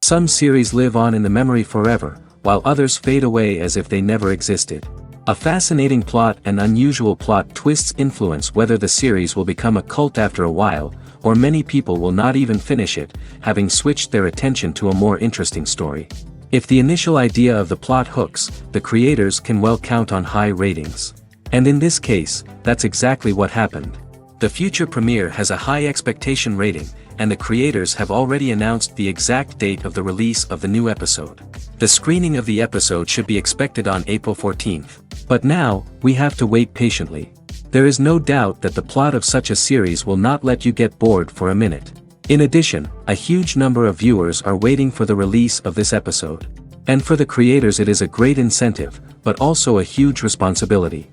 Some series live on in the memory forever, while others fade away as if they never existed. A fascinating plot and unusual plot twists influence whether the series will become a cult after a while, or many people will not even finish it, having switched their attention to a more interesting story. If the initial idea of the plot hooks, the creators can well count on high ratings. And in this case, that's exactly what happened. The future premiere has a high expectation rating, and the creators have already announced the exact date of the release of the new episode. The screening of the episode should be expected on April 14th. But now, we have to wait patiently. There is no doubt that the plot of such a series will not let you get bored for a minute. In addition, a huge number of viewers are waiting for the release of this episode. And for the creators it is a great incentive, but also a huge responsibility.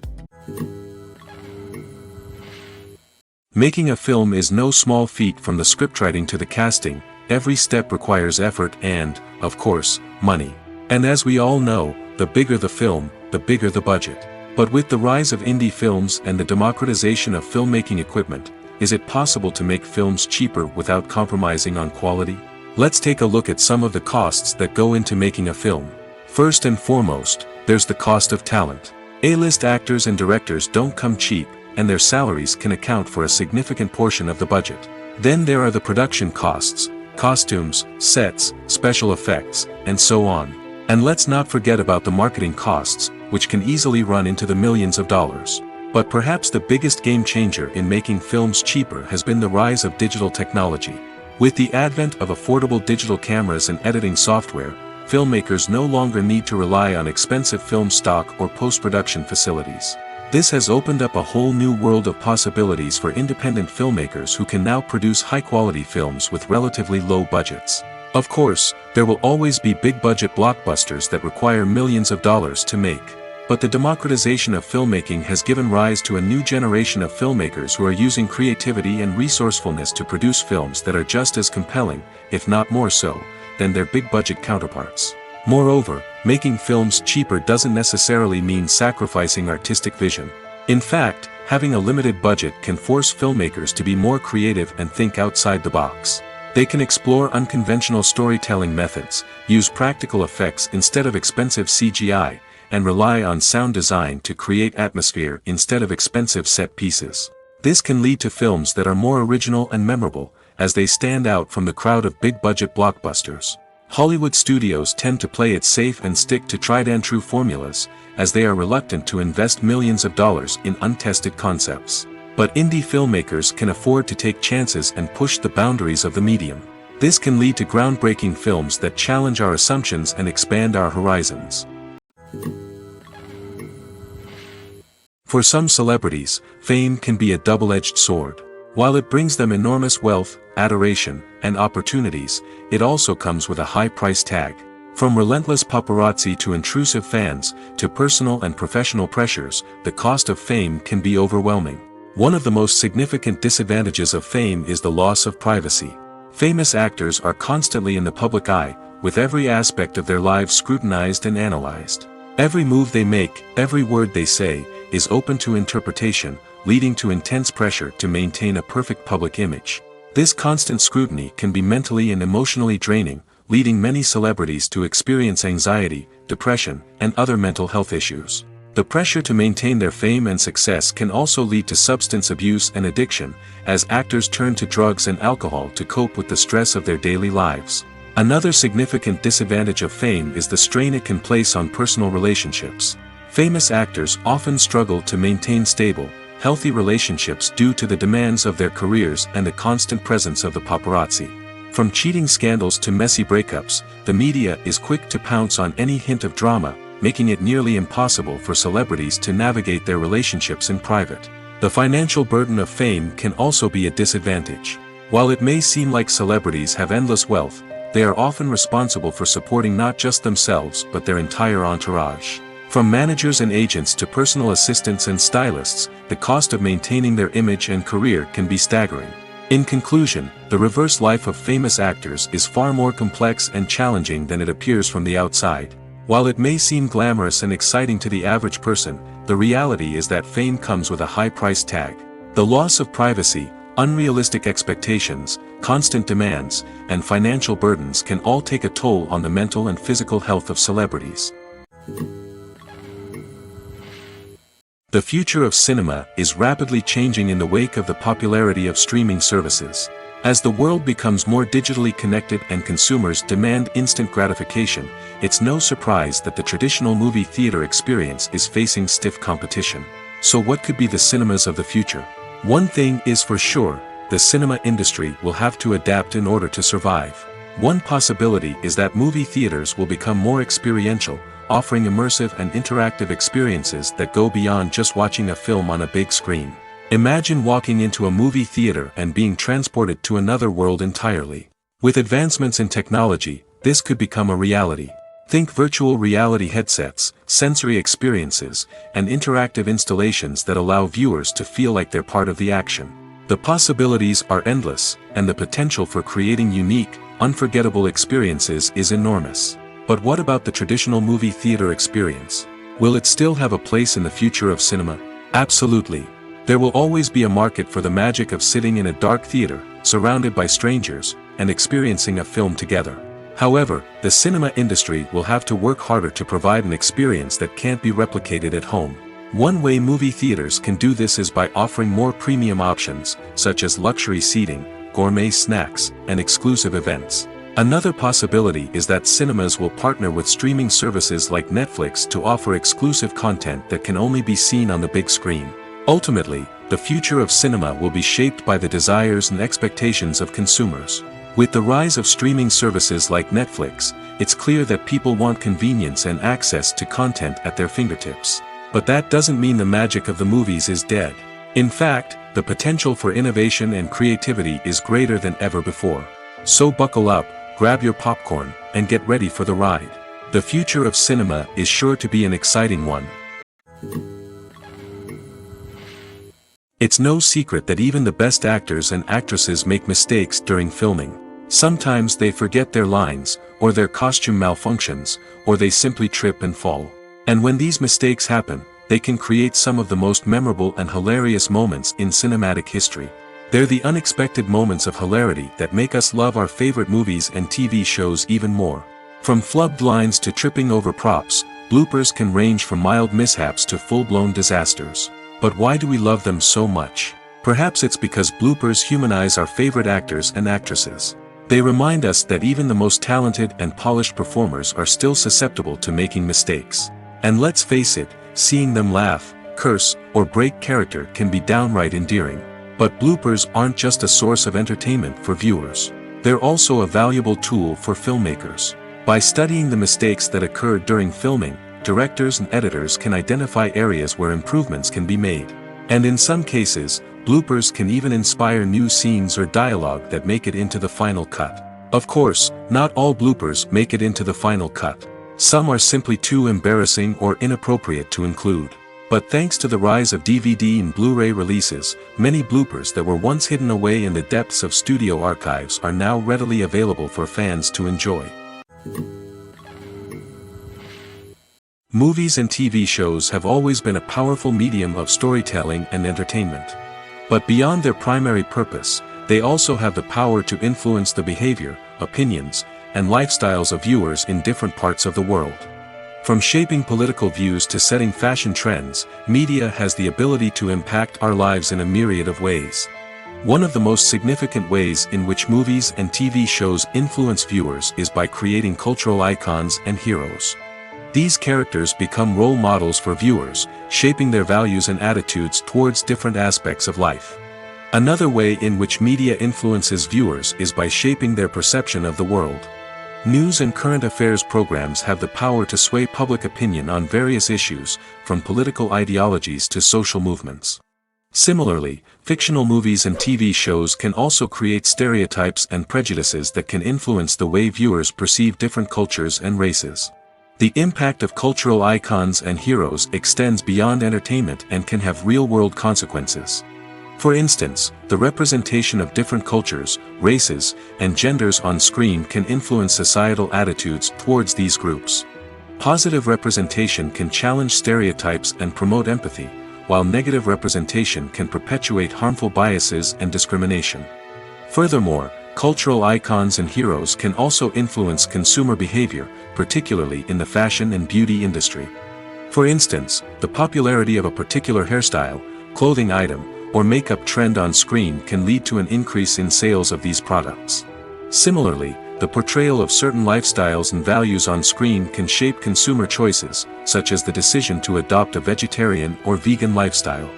Making a film is no small feat. From the scriptwriting to the casting, every step requires effort and, of course, money. And as we all know, the bigger the film, the bigger the budget. But with the rise of indie films and the democratization of filmmaking equipment, is it possible to make films cheaper without compromising on quality? Let's take a look at some of the costs that go into making a film. First and foremost, there's the cost of talent. A-list actors and directors don't come cheap, and their salaries can account for a significant portion of the budget. Then there are the production costs, costumes, sets, special effects, and so on. And let's not forget about the marketing costs, which can easily run into the millions of dollars. But perhaps the biggest game changer in making films cheaper has been the rise of digital technology. With the advent of affordable digital cameras and editing software, filmmakers no longer need to rely on expensive film stock or post-production facilities. This has opened up a whole new world of possibilities for independent filmmakers who can now produce high-quality films with relatively low budgets. Of course, there will always be big-budget blockbusters that require millions of dollars to make. But the democratization of filmmaking has given rise to a new generation of filmmakers who are using creativity and resourcefulness to produce films that are just as compelling, if not more so, than their big-budget counterparts. Moreover, making films cheaper doesn't necessarily mean sacrificing artistic vision. In fact, having a limited budget can force filmmakers to be more creative and think outside the box. They can explore unconventional storytelling methods, use practical effects instead of expensive CGI, and rely on sound design to create atmosphere instead of expensive set pieces. This can lead to films that are more original and memorable, as they stand out from the crowd of big-budget blockbusters. Hollywood studios tend to play it safe and stick to tried-and-true formulas, as they are reluctant to invest millions of dollars in untested concepts. But indie filmmakers can afford to take chances and push the boundaries of the medium. This can lead to groundbreaking films that challenge our assumptions and expand our horizons. For some celebrities, fame can be a double-edged sword. While it brings them enormous wealth, adoration, and opportunities, it also comes with a high price tag. From relentless paparazzi to intrusive fans, to personal and professional pressures, the cost of fame can be overwhelming. One of the most significant disadvantages of fame is the loss of privacy. Famous actors are constantly in the public eye, with every aspect of their lives scrutinized and analyzed. Every move they make, every word they say, is open to interpretation, leading to intense pressure to maintain a perfect public image. This constant scrutiny can be mentally and emotionally draining, leading many celebrities to experience anxiety, depression, and other mental health issues. The pressure to maintain their fame and success can also lead to substance abuse and addiction, as actors turn to drugs and alcohol to cope with the stress of their daily lives. Another significant disadvantage of fame is the strain it can place on personal relationships. Famous actors often struggle to maintain stable, healthy relationships due to the demands of their careers and the constant presence of the paparazzi. From cheating scandals to messy breakups, the media is quick to pounce on any hint of drama, making it nearly impossible for celebrities to navigate their relationships in private. The financial burden of fame can also be a disadvantage. While it may seem like celebrities have endless wealth, they are often responsible for supporting not just themselves but their entire entourage. From managers and agents to personal assistants and stylists, the cost of maintaining their image and career can be staggering. In conclusion, the reverse life of famous actors is far more complex and challenging than it appears from the outside. While it may seem glamorous and exciting to the average person, the reality is that fame comes with a high price tag. The loss of privacy, unrealistic expectations, constant demands, and financial burdens can all take a toll on the mental and physical health of celebrities. The future of cinema is rapidly changing in the wake of the popularity of streaming services. As the world becomes more digitally connected and consumers demand instant gratification, it's no surprise that the traditional movie theater experience is facing stiff competition. So what could be the cinemas of the future? One thing is for sure, the cinema industry will have to adapt in order to survive. One possibility is that movie theaters will become more experiential, offering immersive and interactive experiences that go beyond just watching a film on a big screen. Imagine walking into a movie theater and being transported to another world entirely. With advancements in technology, this could become a reality. Think virtual reality headsets, sensory experiences, and interactive installations that allow viewers to feel like they're part of the action. The possibilities are endless, and the potential for creating unique, unforgettable experiences is enormous. But what about the traditional movie theater experience? Will it still have a place in the future of cinema? Absolutely. There will always be a market for the magic of sitting in a dark theater, surrounded by strangers, and experiencing a film together. However, the cinema industry will have to work harder to provide an experience that can't be replicated at home. One way movie theaters can do this is by offering more premium options, such as luxury seating, gourmet snacks, and exclusive events. Another possibility is that cinemas will partner with streaming services like Netflix to offer exclusive content that can only be seen on the big screen. Ultimately, the future of cinema will be shaped by the desires and expectations of consumers. With the rise of streaming services like Netflix, it's clear that people want convenience and access to content at their fingertips. But that doesn't mean the magic of the movies is dead. In fact, the potential for innovation and creativity is greater than ever before. So buckle up, grab your popcorn, and get ready for the ride. The future of cinema is sure to be an exciting one. It's no secret that even the best actors and actresses make mistakes during filming. Sometimes they forget their lines, or their costume malfunctions, or they simply trip and fall. And when these mistakes happen, they can create some of the most memorable and hilarious moments in cinematic history. They're the unexpected moments of hilarity that make us love our favorite movies and TV shows even more. From flubbed lines to tripping over props, bloopers can range from mild mishaps to full-blown disasters. But why do we love them so much? Perhaps it's because bloopers humanize our favorite actors and actresses. They remind us that even the most talented and polished performers are still susceptible to making mistakes. And let's face it, seeing them laugh, curse, or break character can be downright endearing. But bloopers aren't just a source of entertainment for viewers. They're also a valuable tool for filmmakers. By studying the mistakes that occurred during filming, directors and editors can identify areas where improvements can be made. And in some cases, bloopers can even inspire new scenes or dialogue that make it into the final cut. Of course, not all bloopers make it into the final cut. Some are simply too embarrassing or inappropriate to include. But thanks to the rise of DVD and Blu-ray releases, many bloopers that were once hidden away in the depths of studio archives are now readily available for fans to enjoy. Movies and TV shows have always been a powerful medium of storytelling and entertainment. But beyond their primary purpose, they also have the power to influence the behavior, opinions, and lifestyles of viewers in different parts of the world. From shaping political views to setting fashion trends, media has the ability to impact our lives in a myriad of ways. One of the most significant ways in which movies and TV shows influence viewers is by creating cultural icons and heroes. These characters become role models for viewers, shaping their values and attitudes towards different aspects of life. Another way in which media influences viewers is by shaping their perception of the world. News and current affairs programs have the power to sway public opinion on various issues, from political ideologies to social movements. Similarly, fictional movies and TV shows can also create stereotypes and prejudices that can influence the way viewers perceive different cultures and races. The impact of cultural icons and heroes extends beyond entertainment and can have real-world consequences. For instance, the representation of different cultures, races, and genders on screen can influence societal attitudes towards these groups. Positive representation can challenge stereotypes and promote empathy, while negative representation can perpetuate harmful biases and discrimination. Furthermore, cultural icons and heroes can also influence consumer behavior, particularly in the fashion and beauty industry. For instance, the popularity of a particular hairstyle, clothing item, or makeup trend on screen can lead to an increase in sales of these products. Similarly, the portrayal of certain lifestyles and values on screen can shape consumer choices, such as the decision to adopt a vegetarian or vegan lifestyle.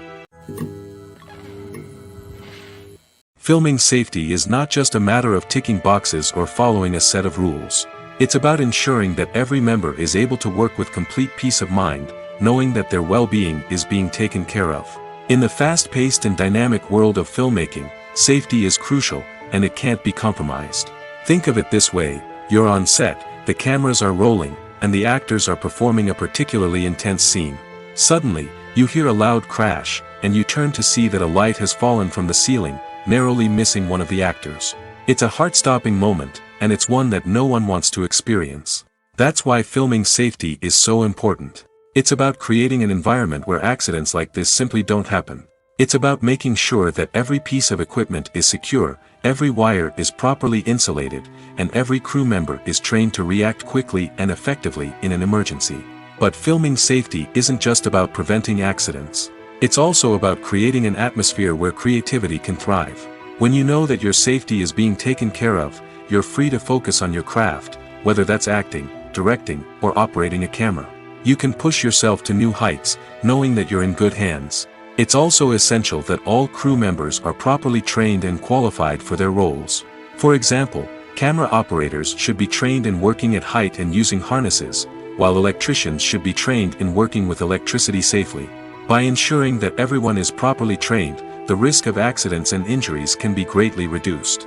Filming safety is not just a matter of ticking boxes or following a set of rules. It's about ensuring that every member is able to work with complete peace of mind, knowing that their well-being is being taken care of. In the fast-paced and dynamic world of filmmaking, safety is crucial, and it can't be compromised. Think of it this way: you're on set, the cameras are rolling, and the actors are performing a particularly intense scene. Suddenly, you hear a loud crash, and you turn to see that a light has fallen from the ceiling, narrowly missing one of the actors. It's a heart-stopping moment, and it's one that no one wants to experience. That's why filming safety is so important. It's about creating an environment where accidents like this simply don't happen. It's about making sure that every piece of equipment is secure, every wire is properly insulated, and every crew member is trained to react quickly and effectively in an emergency. But filming safety isn't just about preventing accidents. It's also about creating an atmosphere where creativity can thrive. When you know that your safety is being taken care of, you're free to focus on your craft, whether that's acting, directing, or operating a camera. You can push yourself to new heights, knowing that you're in good hands. It's also essential that all crew members are properly trained and qualified for their roles. For example, camera operators should be trained in working at height and using harnesses, while electricians should be trained in working with electricity safely. By ensuring that everyone is properly trained, the risk of accidents and injuries can be greatly reduced.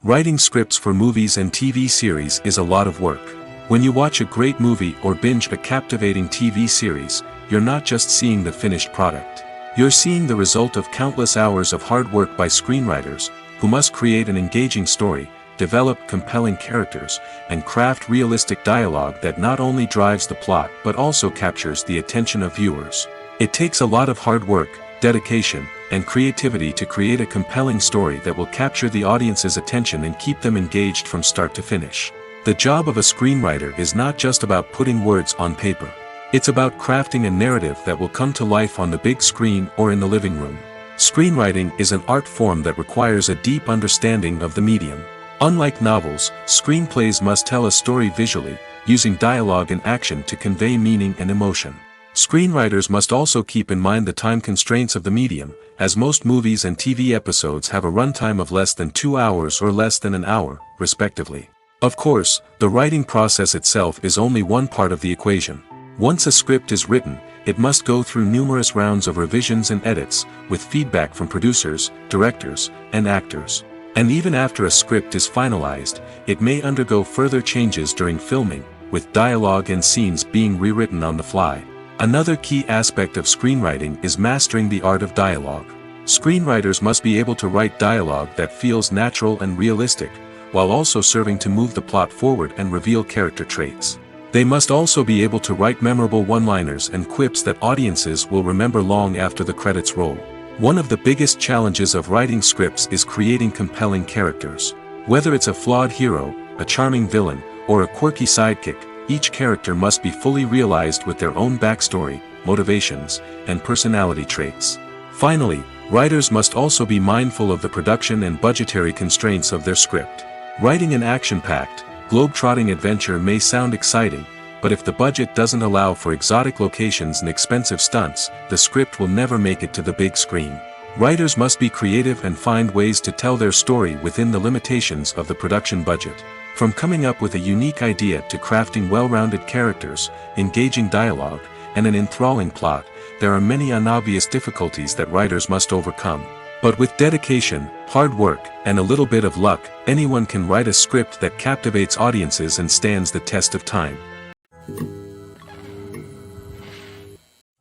Writing scripts for movies and TV series is a lot of work. When you watch a great movie or binge a captivating TV series, you're not just seeing the finished product. You're seeing the result of countless hours of hard work by screenwriters, who must create an engaging story, develop compelling characters, and craft realistic dialogue that not only drives the plot but also captures the attention of viewers. It takes a lot of hard work, dedication, and creativity to create a compelling story that will capture the audience's attention and keep them engaged from start to finish. The job of a screenwriter is not just about putting words on paper. It's about crafting a narrative that will come to life on the big screen or in the living room. Screenwriting is an art form that requires a deep understanding of the medium. Unlike novels, screenplays must tell a story visually, using dialogue and action to convey meaning and emotion. Screenwriters must also keep in mind the time constraints of the medium, as most movies and TV episodes have a runtime of less than 2 hours or less than an hour, respectively. Of course, the writing process itself is only one part of the equation. Once a script is written, it must go through numerous rounds of revisions and edits, with feedback from producers, directors, and actors. And even after a script is finalized, it may undergo further changes during filming, with dialogue and scenes being rewritten on the fly. Another key aspect of screenwriting is mastering the art of dialogue. Screenwriters must be able to write dialogue that feels natural and realistic, while also serving to move the plot forward and reveal character traits. They must also be able to write memorable one-liners and quips that audiences will remember long after the credits roll. One of the biggest challenges of writing scripts is creating compelling characters. Whether it's a flawed hero, a charming villain, or a quirky sidekick, each character must be fully realized with their own backstory, motivations, and personality traits. Finally, writers must also be mindful of the production and budgetary constraints of their script. Writing an action-packed, globe-trotting adventure may sound exciting, but if the budget doesn't allow for exotic locations and expensive stunts, the script will never make it to the big screen. Writers must be creative and find ways to tell their story within the limitations of the production budget. From coming up with a unique idea to crafting well-rounded characters, engaging dialogue, and an enthralling plot, there are many unobvious difficulties that writers must overcome. But with dedication, hard work, and a little bit of luck, anyone can write a script that captivates audiences and stands the test of time.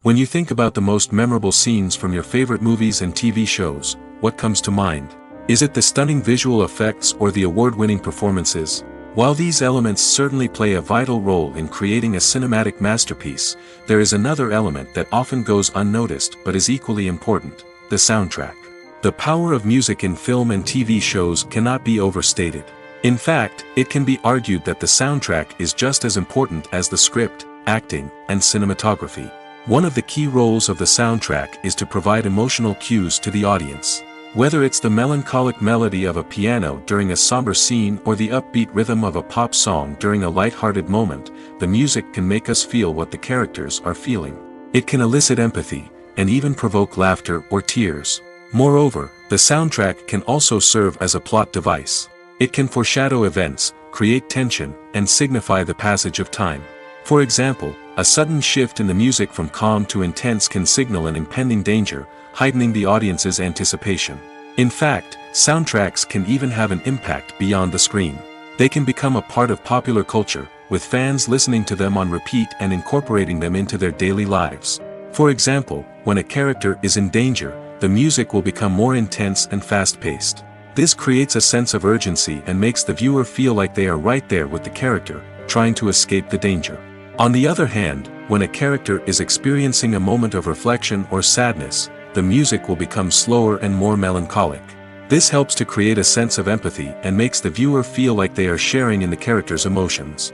When you think about the most memorable scenes from your favorite movies and TV shows, what comes to mind? Is it the stunning visual effects or the award-winning performances? While these elements certainly play a vital role in creating a cinematic masterpiece, there is another element that often goes unnoticed but is equally important: the soundtrack. The power of music in film and TV shows cannot be overstated. In fact, it can be argued that the soundtrack is just as important as the script, acting, and cinematography. One of the key roles of the soundtrack is to provide emotional cues to the audience. Whether it's the melancholic melody of a piano during a somber scene or the upbeat rhythm of a pop song during a light-hearted moment, the music can make us feel what the characters are feeling. It can elicit empathy, and even provoke laughter or tears. Moreover, the soundtrack can also serve as a plot device. It can foreshadow events, create tension, and signify the passage of time. For example, a sudden shift in the music from calm to intense can signal an impending danger, heightening the audience's anticipation. In fact, soundtracks can even have an impact beyond the screen. They can become a part of popular culture, with fans listening to them on repeat and incorporating them into their daily lives. For example, when a character is in danger, the music will become more intense and fast-paced. This creates a sense of urgency and makes the viewer feel like they are right there with the character, trying to escape the danger. On the other hand, when a character is experiencing a moment of reflection or sadness, the music will become slower and more melancholic. This helps to create a sense of empathy and makes the viewer feel like they are sharing in the character's emotions.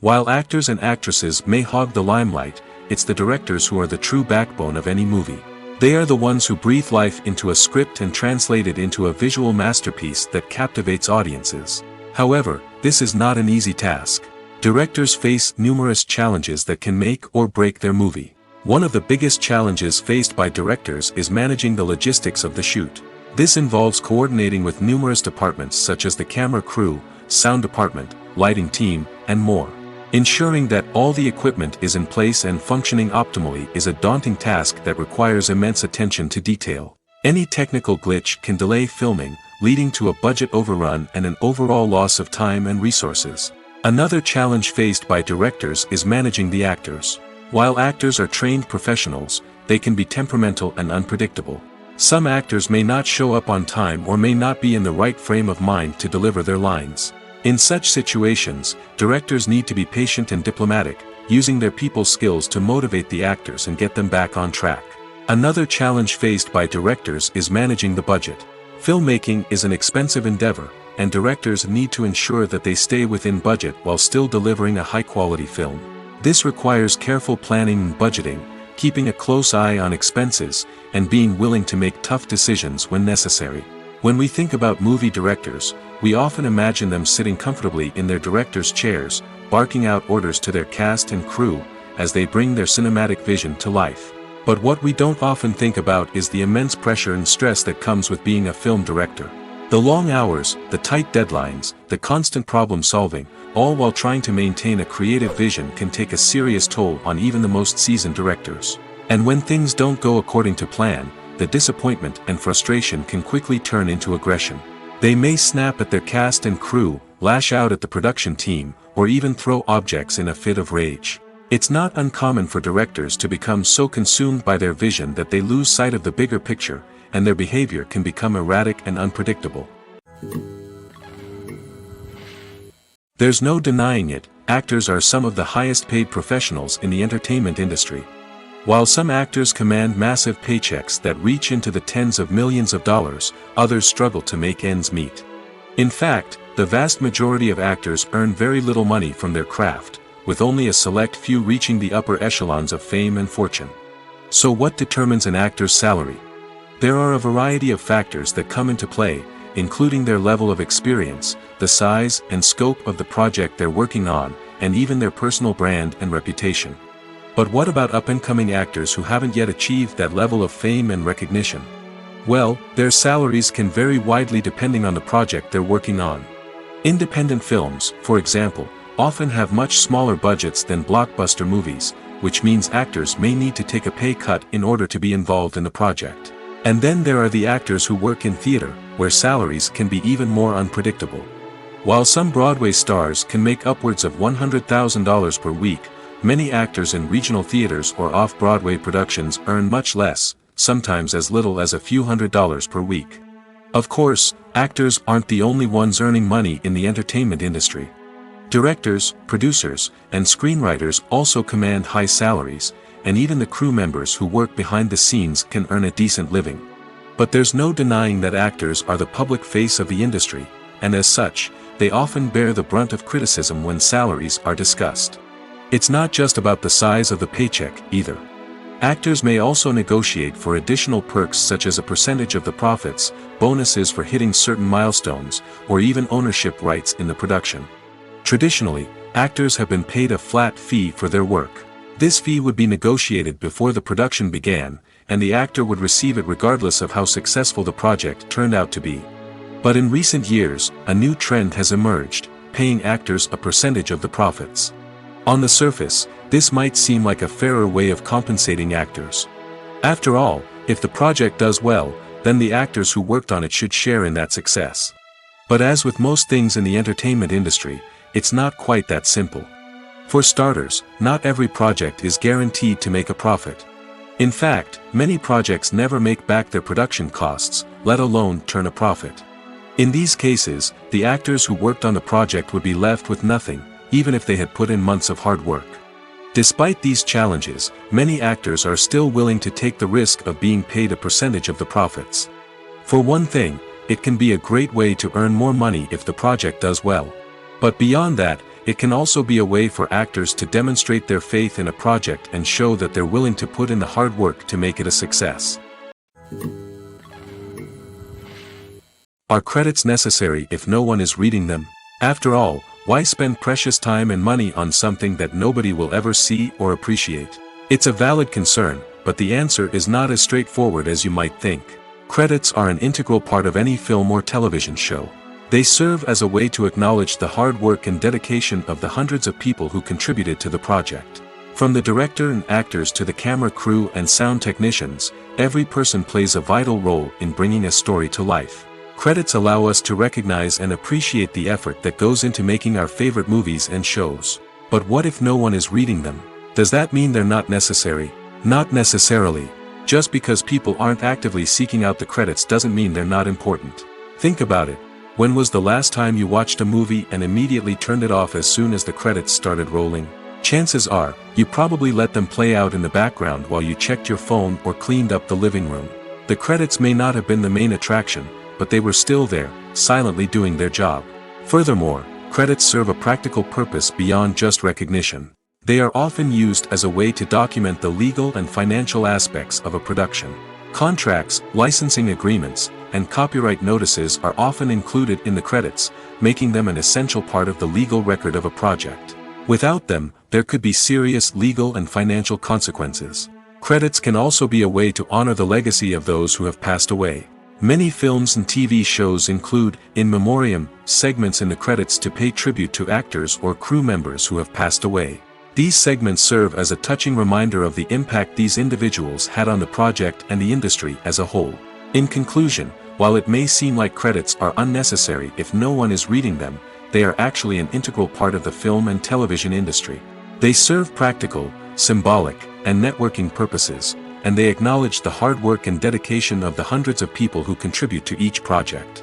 While actors and actresses may hog the limelight, it's the directors who are the true backbone of any movie. They are the ones who breathe life into a script and translate it into a visual masterpiece that captivates audiences. However, this is not an easy task. Directors face numerous challenges that can make or break their movie. One of the biggest challenges faced by directors is managing the logistics of the shoot. This involves coordinating with numerous departments such as the camera crew, sound department, lighting team, and more. Ensuring that all the equipment is in place and functioning optimally is a daunting task that requires immense attention to detail. Any technical glitch can delay filming, leading to a budget overrun and an overall loss of time and resources. Another challenge faced by directors is managing the actors. While actors are trained professionals, they can be temperamental and unpredictable. Some actors may not show up on time or may not be in the right frame of mind to deliver their lines. In such situations, directors need to be patient and diplomatic, using their people skills to motivate the actors and get them back on track. Another challenge faced by directors is managing the budget. Filmmaking is an expensive endeavor, and directors need to ensure that they stay within budget while still delivering a high-quality film. This requires careful planning and budgeting, keeping a close eye on expenses, and being willing to make tough decisions when necessary. When we think about movie directors, we often imagine them sitting comfortably in their director's chairs, barking out orders to their cast and crew, as they bring their cinematic vision to life. But what we don't often think about is the immense pressure and stress that comes with being a film director. The long hours, the tight deadlines, the constant problem-solving, all while trying to maintain a creative vision can take a serious toll on even the most seasoned directors. And when things don't go according to plan, the disappointment and frustration can quickly turn into aggression. They may snap at their cast and crew, lash out at the production team, or even throw objects in a fit of rage. It's not uncommon for directors to become so consumed by their vision that they lose sight of the bigger picture, and their behavior can become erratic and unpredictable. There's no denying it, actors are some of the highest paid professionals in the entertainment industry. While some actors command massive paychecks that reach into the tens of millions of dollars, others struggle to make ends meet. In fact, the vast majority of actors earn very little money from their craft, with only a select few reaching the upper echelons of fame and fortune. So what determines an actor's salary? There are a variety of factors that come into play, including their level of experience, the size and scope of the project they're working on, and even their personal brand and reputation. But what about up-and-coming actors who haven't yet achieved that level of fame and recognition? Well, their salaries can vary widely depending on the project they're working on. Independent films, for example, often have much smaller budgets than blockbuster movies, which means actors may need to take a pay cut in order to be involved in the project. And then there are the actors who work in theater, where salaries can be even more unpredictable. While some Broadway stars can make upwards of $100,000 per week, many actors in regional theaters or off-Broadway productions earn much less, sometimes as little as a few $100s per week. Of course, actors aren't the only ones earning money in the entertainment industry. Directors, producers, and screenwriters also command high salaries, and even the crew members who work behind the scenes can earn a decent living. But there's no denying that actors are the public face of the industry, and as such, they often bear the brunt of criticism when salaries are discussed. It's not just about the size of the paycheck, either. Actors may also negotiate for additional perks such as a percentage of the profits, bonuses for hitting certain milestones, or even ownership rights in the production. Traditionally, actors have been paid a flat fee for their work. This fee would be negotiated before the production began, and the actor would receive it regardless of how successful the project turned out to be. But in recent years, a new trend has emerged, paying actors a percentage of the profits. On the surface, this might seem like a fairer way of compensating actors. After all, if the project does well, then the actors who worked on it should share in that success. But as with most things in the entertainment industry, it's not quite that simple. For starters, not every project is guaranteed to make a profit. In fact, many projects never make back their production costs, let alone turn a profit. In these cases, the actors who worked on the project would be left with nothing, even if they had put in months of hard work. Despite these challenges, many actors are still willing to take the risk of being paid a percentage of the profits. For one thing, it can be a great way to earn more money if the project does well. But beyond that, it can also be a way for actors to demonstrate their faith in a project and show that they're willing to put in the hard work to make it a success. Are credits necessary if no one is reading them? After all, why spend precious time and money on something that nobody will ever see or appreciate? It's a valid concern, but the answer is not as straightforward as you might think. Credits are an integral part of any film or television show. They serve as a way to acknowledge the hard work and dedication of the hundreds of people who contributed to the project. From the director and actors to the camera crew and sound technicians, every person plays a vital role in bringing a story to life. Credits allow us to recognize and appreciate the effort that goes into making our favorite movies and shows. But what if no one is reading them? Does that mean they're not necessary? Not necessarily. Just because people aren't actively seeking out the credits doesn't mean they're not important. Think about it. When was the last time you watched a movie and immediately turned it off as soon as the credits started rolling? Chances are, you probably let them play out in the background while you checked your phone or cleaned up the living room. The credits may not have been the main attraction, but they were still there, silently doing their job. Furthermore, credits serve a practical purpose beyond just recognition. They are often used as a way to document the legal and financial aspects of a production. Contracts, licensing agreements, and copyright notices are often included in the credits, making them an essential part of the legal record of a project. Without them, there could be serious legal and financial consequences. Credits can also be a way to honor the legacy of those who have passed away. Many films and TV shows include, in memoriam, segments in the credits to pay tribute to actors or crew members who have passed away. These segments serve as a touching reminder of the impact these individuals had on the project and the industry as a whole. In conclusion, while it may seem like credits are unnecessary if no one is reading them, they are actually an integral part of the film and television industry. They serve practical, symbolic, and networking purposes, and they acknowledge the hard work and dedication of the hundreds of people who contribute to each project.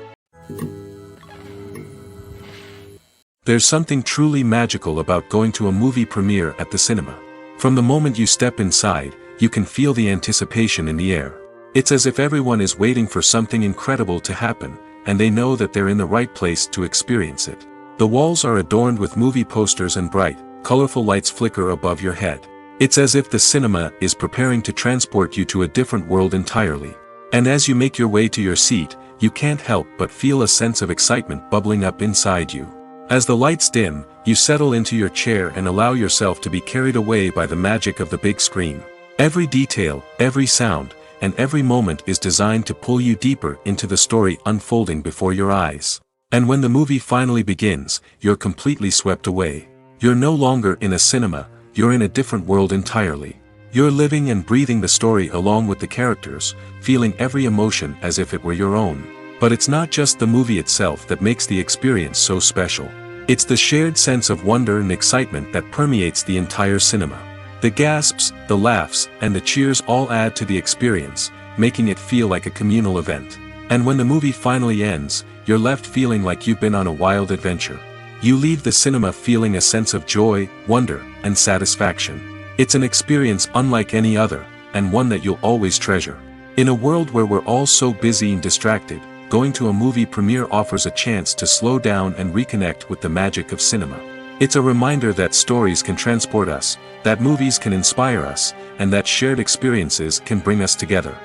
There's something truly magical about going to a movie premiere at the cinema. From the moment you step inside, you can feel the anticipation in the air. It's as if everyone is waiting for something incredible to happen, and they know that they're in the right place to experience it. The walls are adorned with movie posters and bright, colorful lights flicker above your head. It's as if the cinema is preparing to transport you to a different world entirely. And as you make your way to your seat, you can't help but feel a sense of excitement bubbling up inside you. As the lights dim, you settle into your chair and allow yourself to be carried away by the magic of the big screen. Every detail, every sound, and every moment is designed to pull you deeper into the story unfolding before your eyes. And when the movie finally begins, you're completely swept away. You're no longer in a cinema, you're in a different world entirely. You're living and breathing the story along with the characters, feeling every emotion as if it were your own. But it's not just the movie itself that makes the experience so special. It's the shared sense of wonder and excitement that permeates the entire cinema. The gasps, the laughs, and the cheers all add to the experience, making it feel like a communal event. And when the movie finally ends, you're left feeling like you've been on a wild adventure. You leave the cinema feeling a sense of joy, wonder, and satisfaction. It's an experience unlike any other, and one that you'll always treasure. In a world where we're all so busy and distracted, going to a movie premiere offers a chance to slow down and reconnect with the magic of cinema. It's a reminder that stories can transport us, that movies can inspire us, and that shared experiences can bring us together.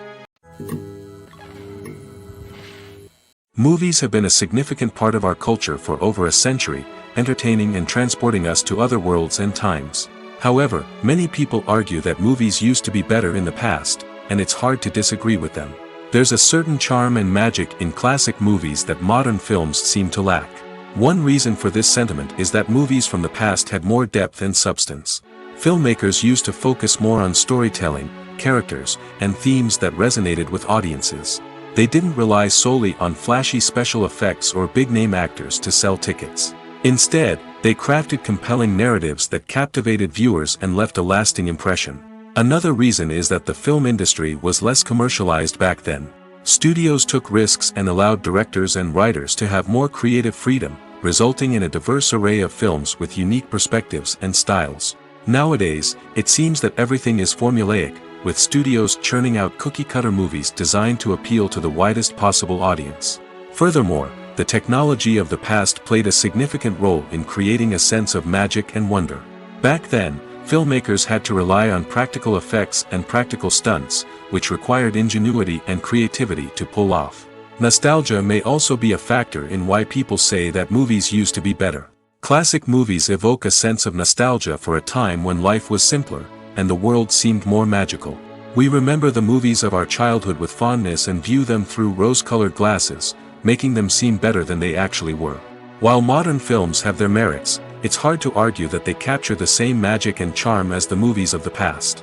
Movies have been a significant part of our culture for over a century, entertaining and transporting us to other worlds and times. However, many people argue that movies used to be better in the past, and it's hard to disagree with them. There's a certain charm and magic in classic movies that modern films seem to lack. One reason for this sentiment is that movies from the past had more depth and substance. Filmmakers used to focus more on storytelling, characters, and themes that resonated with audiences. They didn't rely solely on flashy special effects or big-name actors to sell tickets. Instead, they crafted compelling narratives that captivated viewers and left a lasting impression. Another reason is that the film industry was less commercialized back then. Studios took risks and allowed directors and writers to have more creative freedom, resulting in a diverse array of films with unique perspectives and styles. Nowadays, it seems that everything is formulaic, with studios churning out cookie-cutter movies designed to appeal to the widest possible audience. Furthermore, the technology of the past played a significant role in creating a sense of magic and wonder. Back then, filmmakers had to rely on practical effects and practical stunts, which required ingenuity and creativity to pull off. Nostalgia may also be a factor in why people say that movies used to be better. Classic movies evoke a sense of nostalgia for a time when life was simpler, and the world seemed more magical. We remember the movies of our childhood with fondness and view them through rose-colored glasses, making them seem better than they actually were. While modern films have their merits, it's hard to argue that they capture the same magic and charm as the movies of the past.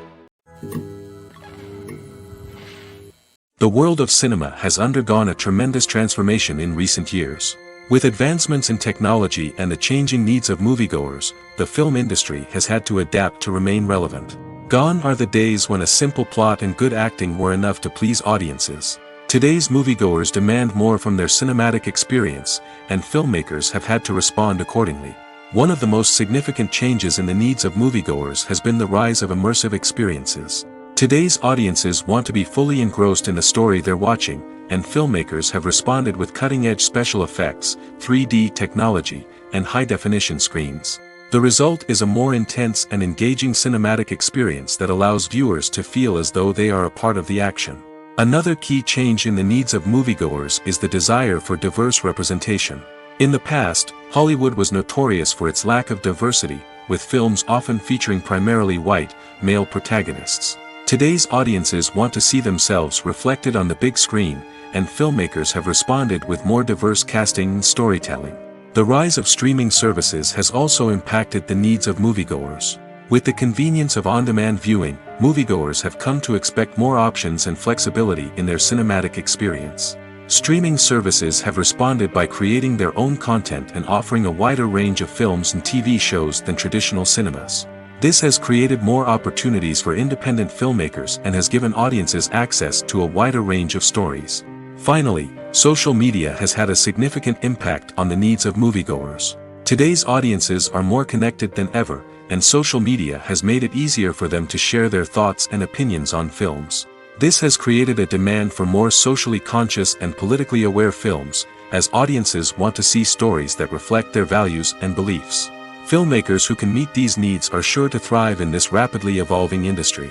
The world of cinema has undergone a tremendous transformation in recent years. With advancements in technology and the changing needs of moviegoers, the film industry has had to adapt to remain relevant. Gone are the days when a simple plot and good acting were enough to please audiences. Today's moviegoers demand more from their cinematic experience, and filmmakers have had to respond accordingly. One of the most significant changes in the needs of moviegoers has been the rise of immersive experiences. Today's audiences want to be fully engrossed in the story they're watching, and filmmakers have responded with cutting-edge special effects, 3D technology, and high-definition screens. The result is a more intense and engaging cinematic experience that allows viewers to feel as though they are a part of the action. Another key change in the needs of moviegoers is the desire for diverse representation. In the past, Hollywood was notorious for its lack of diversity, with films often featuring primarily white, male protagonists. Today's audiences want to see themselves reflected on the big screen, and filmmakers have responded with more diverse casting and storytelling. The rise of streaming services has also impacted the needs of moviegoers. With the convenience of on-demand viewing, moviegoers have come to expect more options and flexibility in their cinematic experience. Streaming services have responded by creating their own content and offering a wider range of films and TV shows than traditional cinemas. This has created more opportunities for independent filmmakers and has given audiences access to a wider range of stories. Finally, social media has had a significant impact on the needs of moviegoers. Today's audiences are more connected than ever, and social media has made it easier for them to share their thoughts and opinions on films. This has created a demand for more socially conscious and politically aware films, as audiences want to see stories that reflect their values and beliefs. Filmmakers who can meet these needs are sure to thrive in this rapidly evolving industry.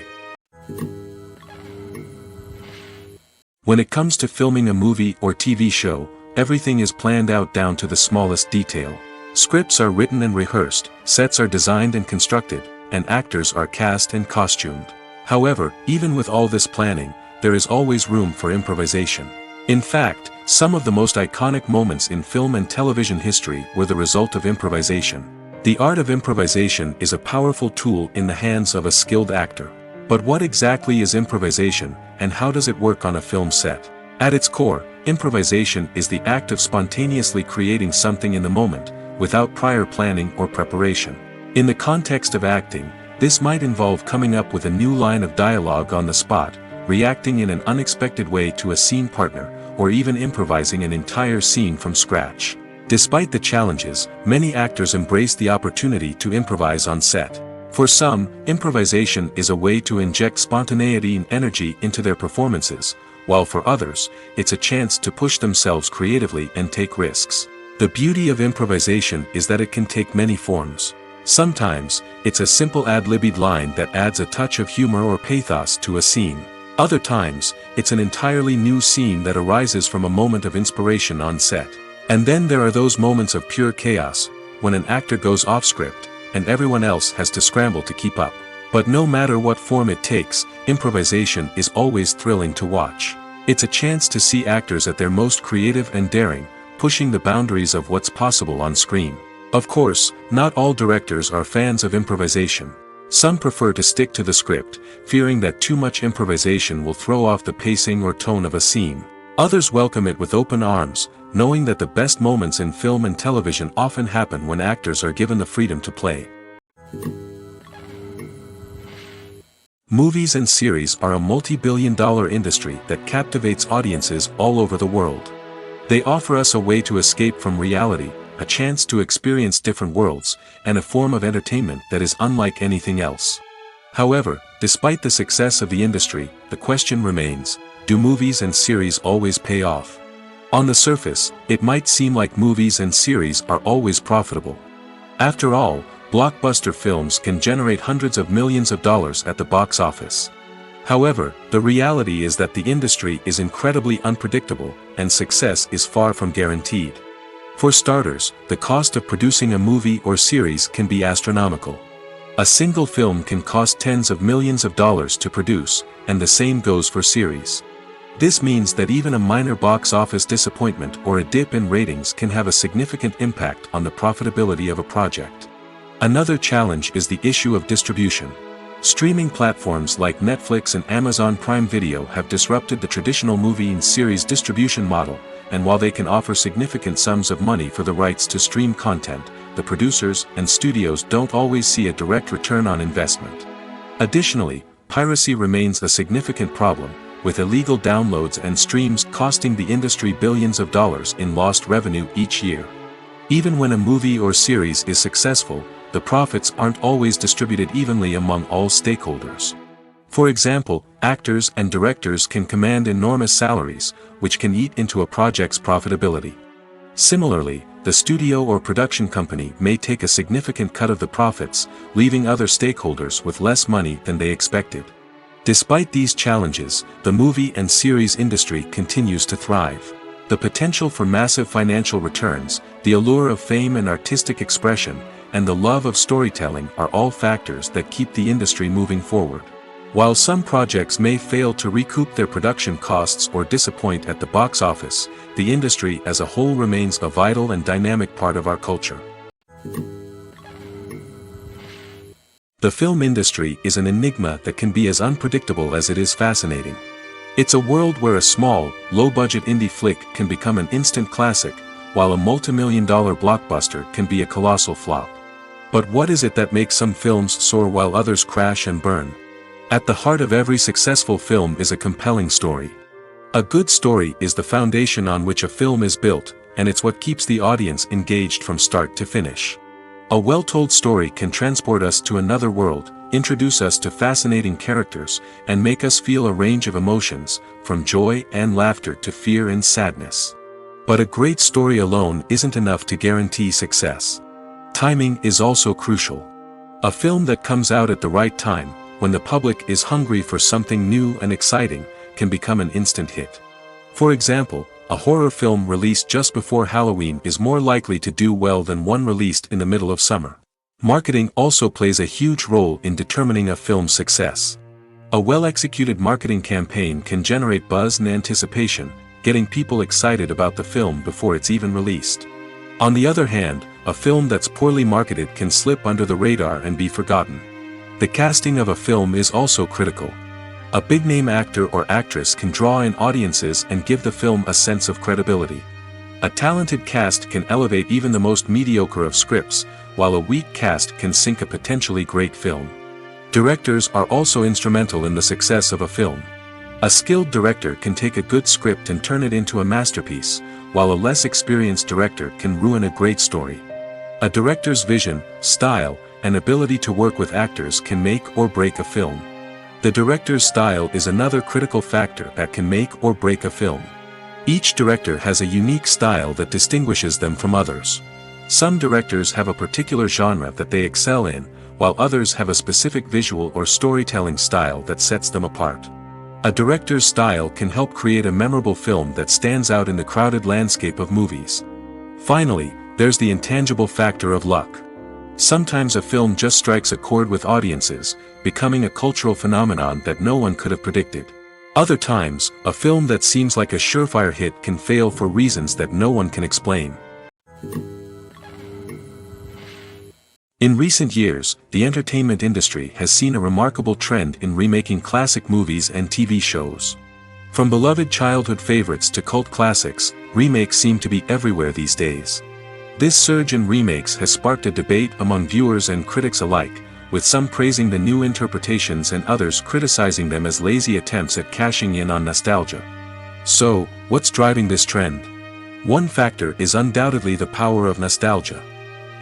When it comes to filming a movie or TV show, everything is planned out down to the smallest detail. Scripts are written and rehearsed, sets are designed and constructed, and actors are cast and costumed. However, even with all this planning, there is always room for improvisation. In fact, some of the most iconic moments in film and television history were the result of improvisation. The art of improvisation is a powerful tool in the hands of a skilled actor. But what exactly is improvisation, and how does it work on a film set? At its core, improvisation is the act of spontaneously creating something in the moment, without prior planning or preparation. In the context of acting, this might involve coming up with a new line of dialogue on the spot, reacting in an unexpected way to a scene partner, or even improvising an entire scene from scratch. Despite the challenges, many actors embrace the opportunity to improvise on set. For some, improvisation is a way to inject spontaneity and energy into their performances, while for others, it's a chance to push themselves creatively and take risks. The beauty of improvisation is that it can take many forms. Sometimes, it's a simple ad-libbed line that adds a touch of humor or pathos to a scene. Other times, it's an entirely new scene that arises from a moment of inspiration on set. And then there are those moments of pure chaos, when an actor goes off script, and everyone else has to scramble to keep up. But no matter what form it takes, improvisation is always thrilling to watch. It's a chance to see actors at their most creative and daring, pushing the boundaries of what's possible on screen. Of course, not all directors are fans of improvisation. Some prefer to stick to the script, fearing that too much improvisation will throw off the pacing or tone of a scene. Others welcome it with open arms, knowing that the best moments in film and television often happen when actors are given the freedom to play. Movies and series are a multi-billion-dollar industry that captivates audiences all over the world. They offer us a way to escape from reality, a chance to experience different worlds, and a form of entertainment that is unlike anything else. However, despite the success of the industry, the question remains, do movies and series always pay off? On the surface, it might seem like movies and series are always profitable. After all, blockbuster films can generate hundreds of millions of dollars at the box office. However, the reality is that the industry is incredibly unpredictable, and success is far from guaranteed. For starters, the cost of producing a movie or series can be astronomical. A single film can cost tens of millions of dollars to produce, and the same goes for series. This means that even a minor box office disappointment or a dip in ratings can have a significant impact on the profitability of a project. Another challenge is the issue of distribution. Streaming platforms like Netflix and Amazon Prime Video have disrupted the traditional movie and series distribution model, and while they can offer significant sums of money for the rights to stream content, the producers and studios don't always see a direct return on investment. Additionally, piracy remains a significant problem, with illegal downloads and streams costing the industry billions of dollars in lost revenue each year. Even when a movie or series is successful, the profits aren't always distributed evenly among all stakeholders. For example, actors and directors can command enormous salaries, which can eat into a project's profitability. Similarly, the studio or production company may take a significant cut of the profits, leaving other stakeholders with less money than they expected. Despite these challenges, the movie and series industry continues to thrive. The potential for massive financial returns, the allure of fame and artistic expression, and the love of storytelling are all factors that keep the industry moving forward. While some projects may fail to recoup their production costs or disappoint at the box office, the industry as a whole remains a vital and dynamic part of our culture. The film industry is an enigma that can be as unpredictable as it is fascinating. It's a world where a small, low-budget indie flick can become an instant classic, while a multi-million-dollar blockbuster can be a colossal flop. But what is it that makes some films soar while others crash and burn? At the heart of every successful film is a compelling story. A good story is the foundation on which a film is built, and it's what keeps the audience engaged from start to finish. A well-told story can transport us to another world, introduce us to fascinating characters, and make us feel a range of emotions, from joy and laughter to fear and sadness. But a great story alone isn't enough to guarantee success. Timing is also crucial. A film that comes out at the right time, when the public is hungry for something new and exciting, can become an instant hit. For example, a horror film released just before Halloween is more likely to do well than one released in the middle of summer. Marketing also plays a huge role in determining a film's success. A well-executed marketing campaign can generate buzz and anticipation, getting people excited about the film before it's even released. On the other hand, a film that's poorly marketed can slip under the radar and be forgotten. The casting of a film is also critical. A big-name actor or actress can draw in audiences and give the film a sense of credibility. A talented cast can elevate even the most mediocre of scripts, while a weak cast can sink a potentially great film. Directors are also instrumental in the success of a film. A skilled director can take a good script and turn it into a masterpiece, while a less experienced director can ruin a great story. A director's vision, style, and ability to work with actors can make or break a film. The director's style is another critical factor that can make or break a film. Each director has a unique style that distinguishes them from others. Some directors have a particular genre that they excel in, while others have a specific visual or storytelling style that sets them apart. A director's style can help create a memorable film that stands out in the crowded landscape of movies. Finally, there's the intangible factor of luck. Sometimes a film just strikes a chord with audiences, becoming a cultural phenomenon that no one could have predicted. Other times, a film that seems like a surefire hit can fail for reasons that no one can explain. In recent years, the entertainment industry has seen a remarkable trend in remaking classic movies and TV shows. From beloved childhood favorites to cult classics, remakes seem to be everywhere these days. This surge in remakes has sparked a debate among viewers and critics alike, with some praising the new interpretations and others criticizing them as lazy attempts at cashing in on nostalgia. So, what's driving this trend? One factor is undoubtedly the power of nostalgia.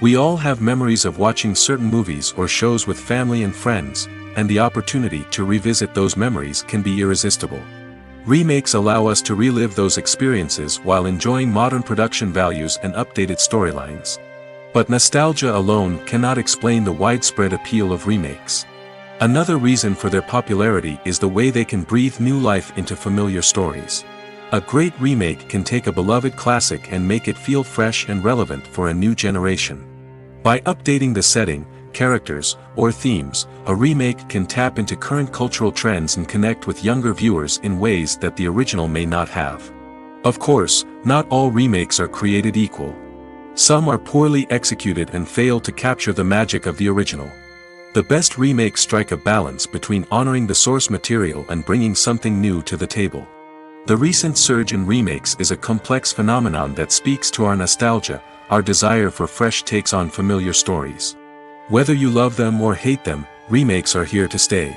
We all have memories of watching certain movies or shows with family and friends, and the opportunity to revisit those memories can be irresistible. Remakes allow us to relive those experiences while enjoying modern production values and updated storylines. But nostalgia alone cannot explain the widespread appeal of remakes. Another reason for their popularity is the way they can breathe new life into familiar stories. A great remake can take a beloved classic and make it feel fresh and relevant for a new generation. By updating the setting, characters, or themes, a remake can tap into current cultural trends and connect with younger viewers in ways that the original may not have. Of course, not all remakes are created equal. Some are poorly executed and fail to capture the magic of the original. The best remakes strike a balance between honoring the source material and bringing something new to the table. The recent surge in remakes is a complex phenomenon that speaks to our nostalgia, our desire for fresh takes on familiar stories. Whether you love them or hate them, remakes are here to stay.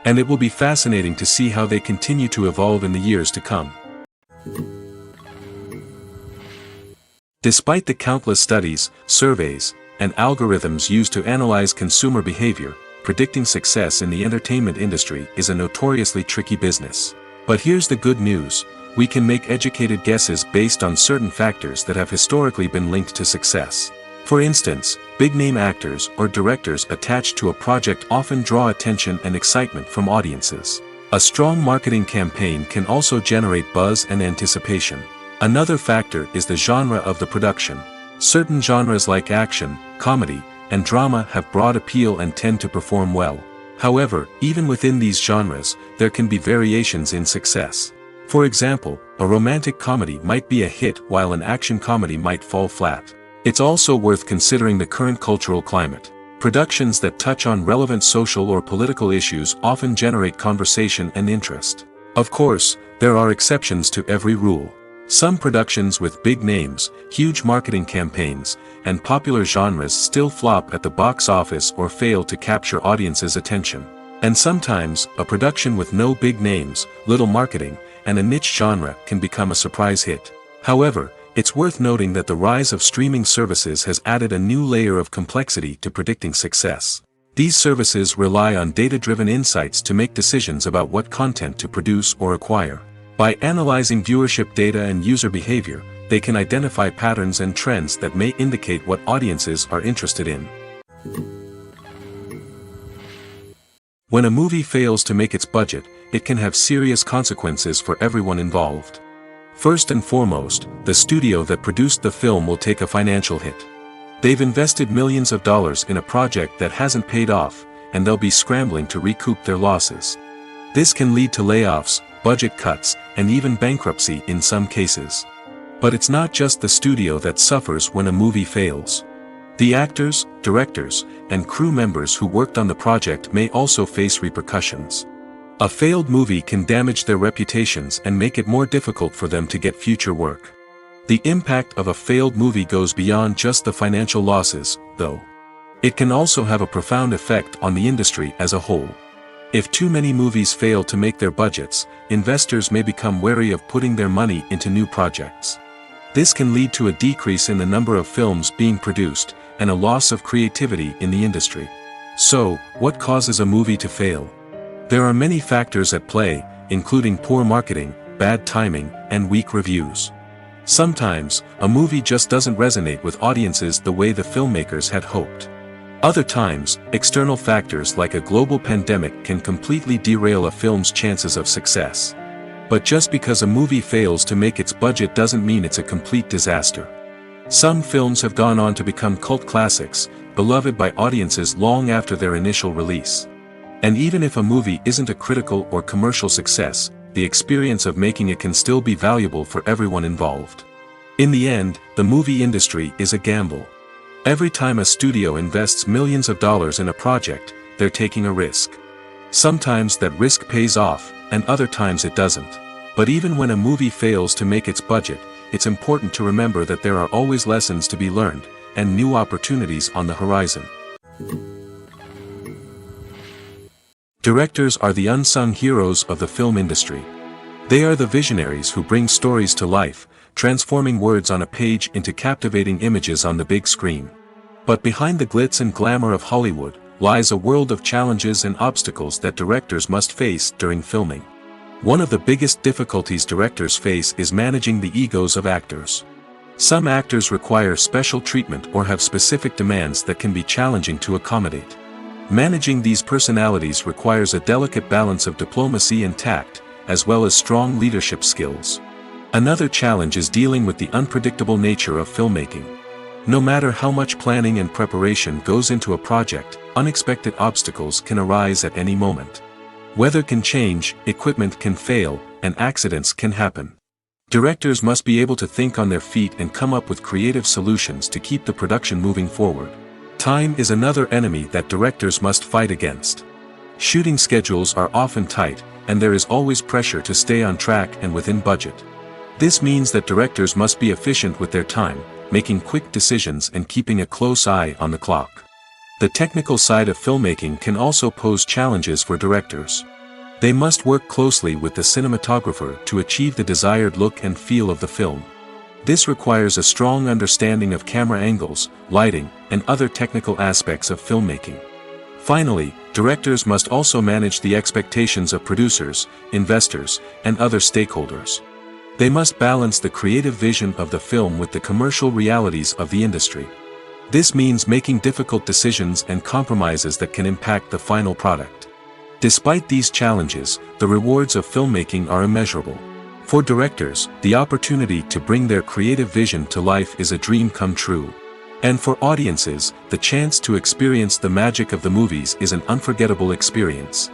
And it will be fascinating to see how they continue to evolve in the years to come. Despite the countless studies, surveys, and algorithms used to analyze consumer behavior, predicting success in the entertainment industry is a notoriously tricky business. But here's the good news: we can make educated guesses based on certain factors that have historically been linked to success. For instance, big-name actors or directors attached to a project often draw attention and excitement from audiences. A strong marketing campaign can also generate buzz and anticipation. Another factor is the genre of the production. Certain genres like action, comedy, and drama have broad appeal and tend to perform well. However, even within these genres, there can be variations in success. For example, a romantic comedy might be a hit while an action comedy might fall flat. It's also worth considering the current cultural climate. Productions that touch on relevant social or political issues often generate conversation and interest. Of course, there are exceptions to every rule. Some productions with big names, huge marketing campaigns, and popular genres still flop at the box office or fail to capture audiences' attention. And sometimes, a production with no big names, little marketing, and a niche genre can become a surprise hit. However, it's worth noting that the rise of streaming services has added a new layer of complexity to predicting success. These services rely on data-driven insights to make decisions about what content to produce or acquire. By analyzing viewership data and user behavior, they can identify patterns and trends that may indicate what audiences are interested in. When a movie fails to make its budget, it can have serious consequences for everyone involved. First and foremost, the studio that produced the film will take a financial hit. They've invested millions of dollars in a project that hasn't paid off, and they'll be scrambling to recoup their losses. This can lead to layoffs, budget cuts, and even bankruptcy in some cases. But it's not just the studio that suffers when a movie fails. The actors, directors, and crew members who worked on the project may also face repercussions. A failed movie can damage their reputations and make it more difficult for them to get future work. The impact of a failed movie goes beyond just the financial losses, though. It can also have a profound effect on the industry as a whole. If too many movies fail to make their budgets, investors may become wary of putting their money into new projects. This can lead to a decrease in the number of films being produced, and a loss of creativity in the industry. So, what causes a movie to fail? There are many factors at play, including poor marketing, bad timing, and weak reviews. Sometimes, a movie just doesn't resonate with audiences the way the filmmakers had hoped. Other times, external factors like a global pandemic can completely derail a film's chances of success. But just because a movie fails to make its budget doesn't mean it's a complete disaster. Some films have gone on to become cult classics, beloved by audiences long after their initial release. And even if a movie isn't a critical or commercial success, the experience of making it can still be valuable for everyone involved. In the end, the movie industry is a gamble. Every time a studio invests millions of dollars in a project, they're taking a risk. Sometimes that risk pays off, and other times it doesn't. But even when a movie fails to make its budget, it's important to remember that there are always lessons to be learned, and new opportunities on the horizon. Directors are the unsung heroes of the film industry. They are the visionaries who bring stories to life, transforming words on a page into captivating images on the big screen. But behind the glitz and glamour of Hollywood, lies a world of challenges and obstacles that directors must face during filming. One of the biggest difficulties directors face is managing the egos of actors. Some actors require special treatment or have specific demands that can be challenging to accommodate. Managing these personalities requires a delicate balance of diplomacy and tact, as well as strong leadership skills. Another challenge is dealing with the unpredictable nature of filmmaking. No matter how much planning and preparation goes into a project, unexpected obstacles can arise at any moment. Weather can change, equipment can fail, and accidents can happen. Directors must be able to think on their feet and come up with creative solutions to keep the production moving forward. Time is another enemy that directors must fight against. Shooting schedules are often tight, and there is always pressure to stay on track and within budget. This means that directors must be efficient with their time, making quick decisions and keeping a close eye on the clock. The technical side of filmmaking can also pose challenges for directors. They must work closely with the cinematographer to achieve the desired look and feel of the film. This requires a strong understanding of camera angles, lighting, and other technical aspects of filmmaking. Finally, directors must also manage the expectations of producers, investors, and other stakeholders. They must balance the creative vision of the film with the commercial realities of the industry. This means making difficult decisions and compromises that can impact the final product. Despite these challenges, the rewards of filmmaking are immeasurable. For directors, the opportunity to bring their creative vision to life is a dream come true. And for audiences, the chance to experience the magic of the movies is an unforgettable experience.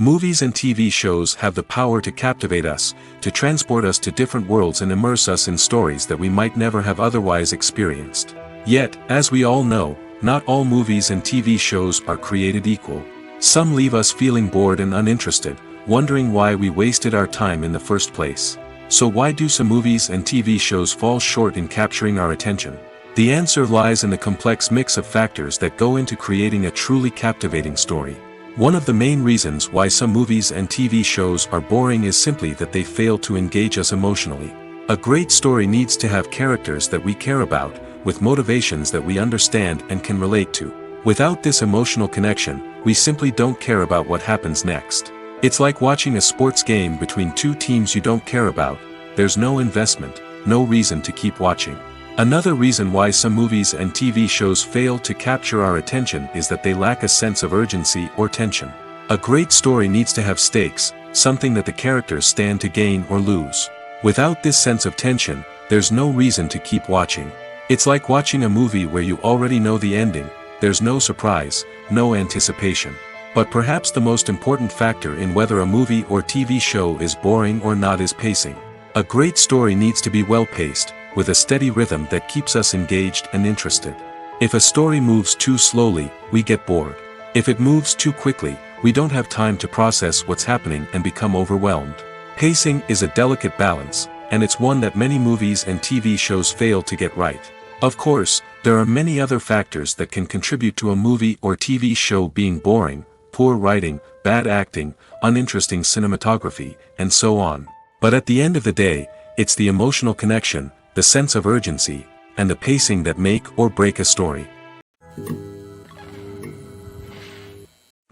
Movies and TV shows have the power to captivate us, to transport us to different worlds and immerse us in stories that we might never have otherwise experienced. Yet, as we all know, not all movies and TV shows are created equal. Some leave us feeling bored and uninterested, wondering why we wasted our time in the first place. So why do some movies and TV shows fall short in capturing our attention? The answer lies in the complex mix of factors that go into creating a truly captivating story. One of the main reasons why some movies and TV shows are boring is simply that they fail to engage us emotionally. A great story needs to have characters that we care about, with motivations that we understand and can relate to. Without this emotional connection, we simply don't care about what happens next. It's like watching a sports game between two teams you don't care about. There's no investment, no reason to keep watching. Another reason why some movies and TV shows fail to capture our attention is that they lack a sense of urgency or tension. A great story needs to have stakes, something that the characters stand to gain or lose. Without this sense of tension, there's no reason to keep watching. It's like watching a movie where you already know the ending. There's no surprise, no anticipation. But perhaps the most important factor in whether a movie or TV show is boring or not is pacing. A great story needs to be well-paced, with a steady rhythm that keeps us engaged and interested. If a story moves too slowly, we get bored. If it moves too quickly, we don't have time to process what's happening and become overwhelmed. Pacing is a delicate balance, and it's one that many movies and TV shows fail to get right. Of course, there are many other factors that can contribute to a movie or TV show being boring: poor writing, bad acting, uninteresting cinematography, and so on. But at the end of the day, it's the emotional connection, the sense of urgency, and the pacing that make or break a story.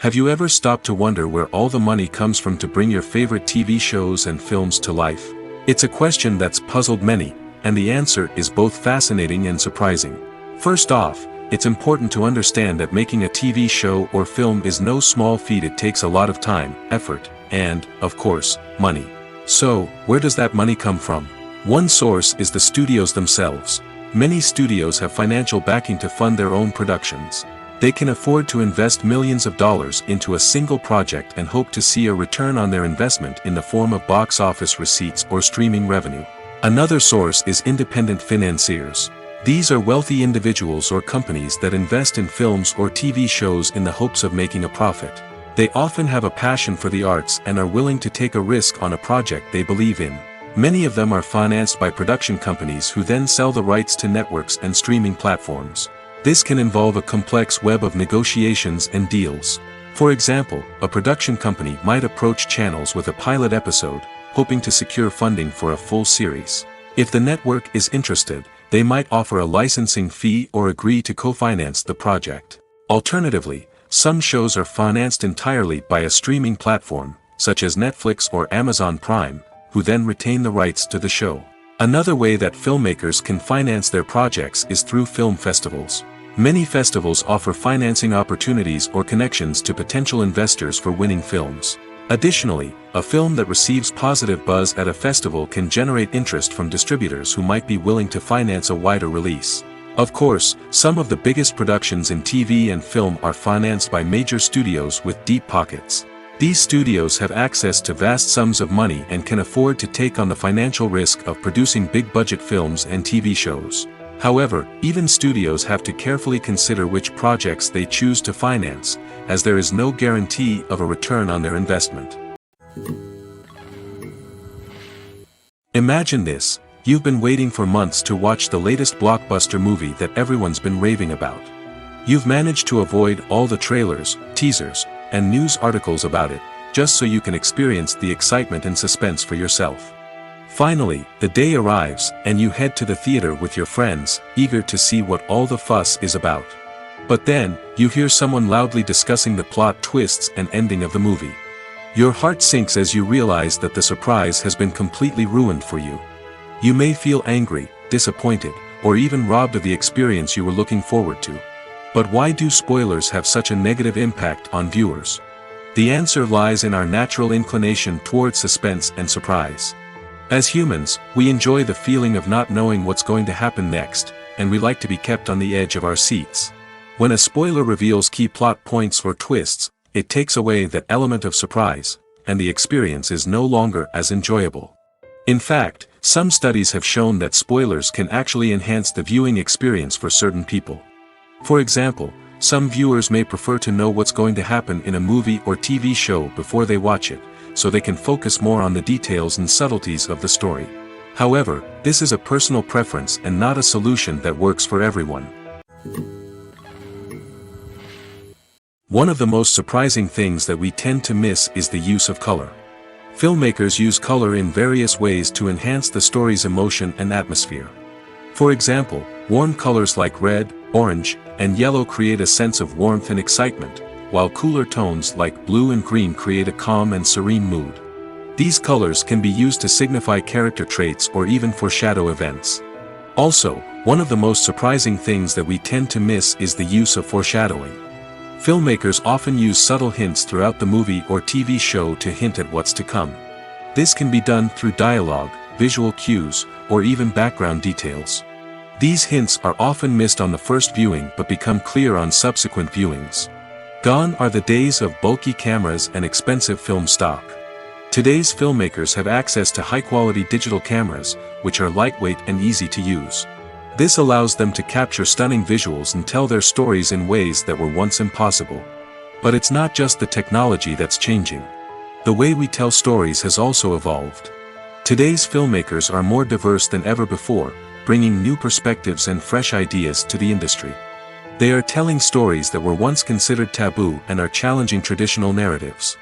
Have you ever stopped to wonder where all the money comes from to bring your favorite TV shows and films to life? It's a question that's puzzled many, and the answer is both fascinating and surprising. First off, it's important to understand that making a TV show or film is no small feat. It takes a lot of time, effort, and, of course, money. So, where does that money come from? One source is the studios themselves. Many studios have financial backing to fund their own productions. They can afford to invest millions of dollars into a single project and hope to see a return on their investment in the form of box office receipts or streaming revenue. Another source is independent financiers. These are wealthy individuals or companies that invest in films or TV shows in the hopes of making a profit. They often have a passion for the arts and are willing to take a risk on a project they believe in. Many of them are financed by production companies who then sell the rights to networks and streaming platforms. This can involve a complex web of negotiations and deals. For example, a production company might approach channels with a pilot episode, hoping to secure funding for a full series. If the network is interested, they might offer a licensing fee or agree to co-finance the project. Alternatively, some shows are financed entirely by a streaming platform, such as Netflix or Amazon Prime, who then retain the rights to the show. Another way that filmmakers can finance their projects is through film festivals. Many festivals offer financing opportunities or connections to potential investors for winning films. Additionally, a film that receives positive buzz at a festival can generate interest from distributors who might be willing to finance a wider release. Of course, some of the biggest productions in TV and film are financed by major studios with deep pockets. These studios have access to vast sums of money and can afford to take on the financial risk of producing big-budget films and TV shows. However, even studios have to carefully consider which projects they choose to finance, as there is no guarantee of a return on their investment. Imagine this: you've been waiting for months to watch the latest blockbuster movie that everyone's been raving about. You've managed to avoid all the trailers, teasers, and news articles about it, just so you can experience the excitement and suspense for yourself. Finally, the day arrives, and you head to the theater with your friends, eager to see what all the fuss is about. But then, you hear someone loudly discussing the plot twists and ending of the movie. Your heart sinks as you realize that the surprise has been completely ruined for you. You may feel angry, disappointed, or even robbed of the experience you were looking forward to. But why do spoilers have such a negative impact on viewers? The answer lies in our natural inclination towards suspense and surprise. As humans, we enjoy the feeling of not knowing what's going to happen next, and we like to be kept on the edge of our seats. When a spoiler reveals key plot points or twists, it takes away that element of surprise, and the experience is no longer as enjoyable. In fact, some studies have shown that spoilers can actually enhance the viewing experience for certain people. For example, some viewers may prefer to know what's going to happen in a movie or TV show before they watch it, so they can focus more on the details and subtleties of the story. However, this is a personal preference and not a solution that works for everyone. One of the most surprising things that we tend to miss is the use of color. Filmmakers use color in various ways to enhance the story's emotion and atmosphere. For example, warm colors like red, orange, and yellow create a sense of warmth and excitement, while cooler tones like blue and green create a calm and serene mood. These colors can be used to signify character traits or even foreshadow events. Also, one of the most surprising things that we tend to miss is the use of foreshadowing. Filmmakers often use subtle hints throughout the movie or TV show to hint at what's to come. This can be done through dialogue, visual cues, or even background details. These hints are often missed on the first viewing but become clear on subsequent viewings. Gone are the days of bulky cameras and expensive film stock. Today's filmmakers have access to high-quality digital cameras, which are lightweight and easy to use. This allows them to capture stunning visuals and tell their stories in ways that were once impossible. But it's not just the technology that's changing. The way we tell stories has also evolved. Today's filmmakers are more diverse than ever before, bringing new perspectives and fresh ideas to the industry. They are telling stories that were once considered taboo and are challenging traditional narratives.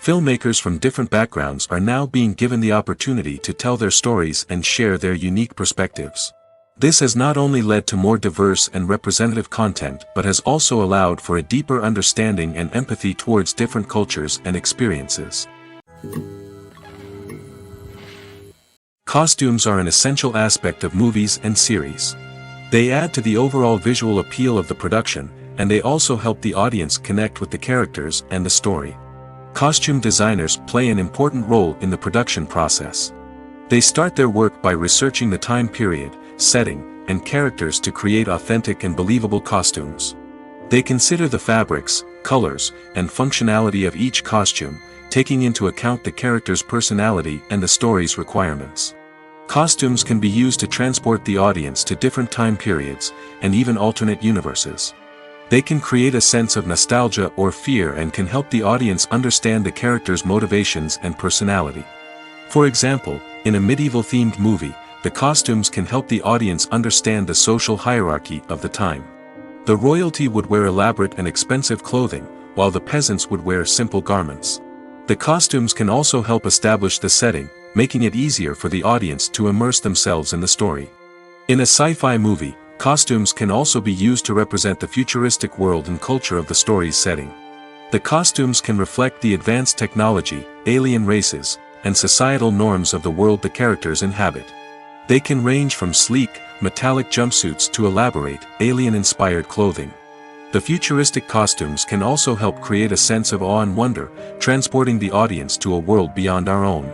Filmmakers from different backgrounds are now being given the opportunity to tell their stories and share their unique perspectives. This has not only led to more diverse and representative content but has also allowed for a deeper understanding and empathy towards different cultures and experiences. Costumes are an essential aspect of movies and series. They add to the overall visual appeal of the production, and they also help the audience connect with the characters and the story. Costume designers play an important role in the production process. They start their work by researching the time period, setting, and characters to create authentic and believable costumes. They consider the fabrics, colors, and functionality of each costume, taking into account the character's personality and the story's requirements. Costumes can be used to transport the audience to different time periods, and even alternate universes. They can create a sense of nostalgia or fear and can help the audience understand the character's motivations and personality. For example, in a medieval-themed movie, the costumes can help the audience understand the social hierarchy of the time. The royalty would wear elaborate and expensive clothing, while the peasants would wear simple garments. The costumes can also help establish the setting, making it easier for the audience to immerse themselves in the story. In a sci-fi movie, costumes can also be used to represent the futuristic world and culture of the story's setting. The costumes can reflect the advanced technology, alien races, and societal norms of the world the characters inhabit. They can range from sleek, metallic jumpsuits to elaborate, alien-inspired clothing. The futuristic costumes can also help create a sense of awe and wonder, transporting the audience to a world beyond our own.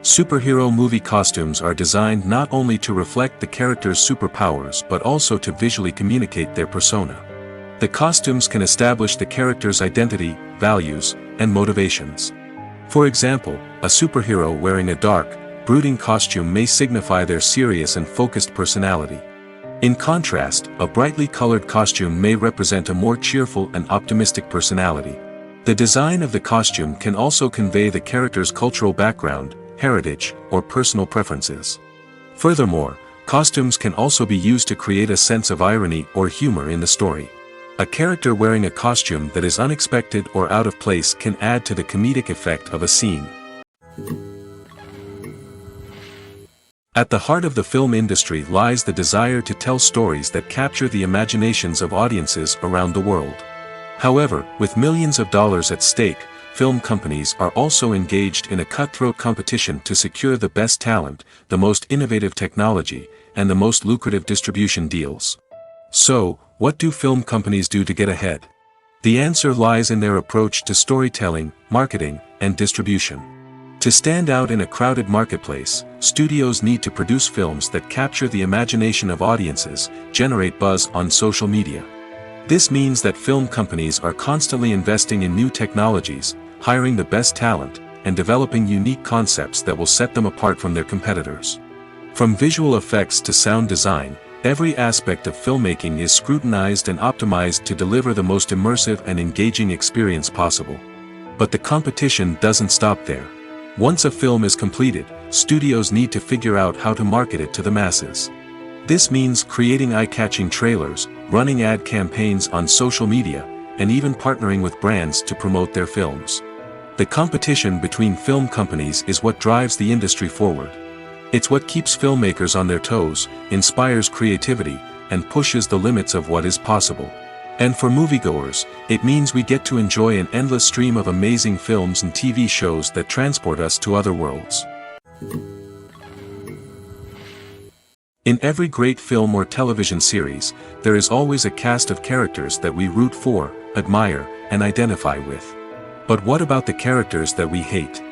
Superhero movie costumes are designed not only to reflect the character's superpowers but also to visually communicate their persona. The costumes can establish the character's identity, values, and motivations. For example, a superhero wearing a dark, brooding costume may signify their serious and focused personality. In contrast, a brightly colored costume may represent a more cheerful and optimistic personality. The design of the costume can also convey the character's cultural background, heritage, or personal preferences. Furthermore, costumes can also be used to create a sense of irony or humor in the story. A character wearing a costume that is unexpected or out of place can add to the comedic effect of a scene. At the heart of the film industry lies the desire to tell stories that capture the imaginations of audiences around the world. However, with millions of dollars at stake, film companies are also engaged in a cutthroat competition to secure the best talent, the most innovative technology, and the most lucrative distribution deals. So, what do film companies do to get ahead? The answer lies in their approach to storytelling, marketing, and distribution. To stand out in a crowded marketplace, studios need to produce films that capture the imagination of audiences, generate buzz on social media. This means that film companies are constantly investing in new technologies, hiring the best talent, and developing unique concepts that will set them apart from their competitors. From visual effects to sound design, every aspect of filmmaking is scrutinized and optimized to deliver the most immersive and engaging experience possible. But the competition doesn't stop there. Once a film is completed, studios need to figure out how to market it to the masses. This means creating eye-catching trailers, running ad campaigns on social media, and even partnering with brands to promote their films. The competition between film companies is what drives the industry forward. It's what keeps filmmakers on their toes, inspires creativity, and pushes the limits of what is possible. And for moviegoers, it means we get to enjoy an endless stream of amazing films and TV shows that transport us to other worlds. In every great film or television series, there is always a cast of characters that we root for, admire, and identify with. But what about the characters that we hate?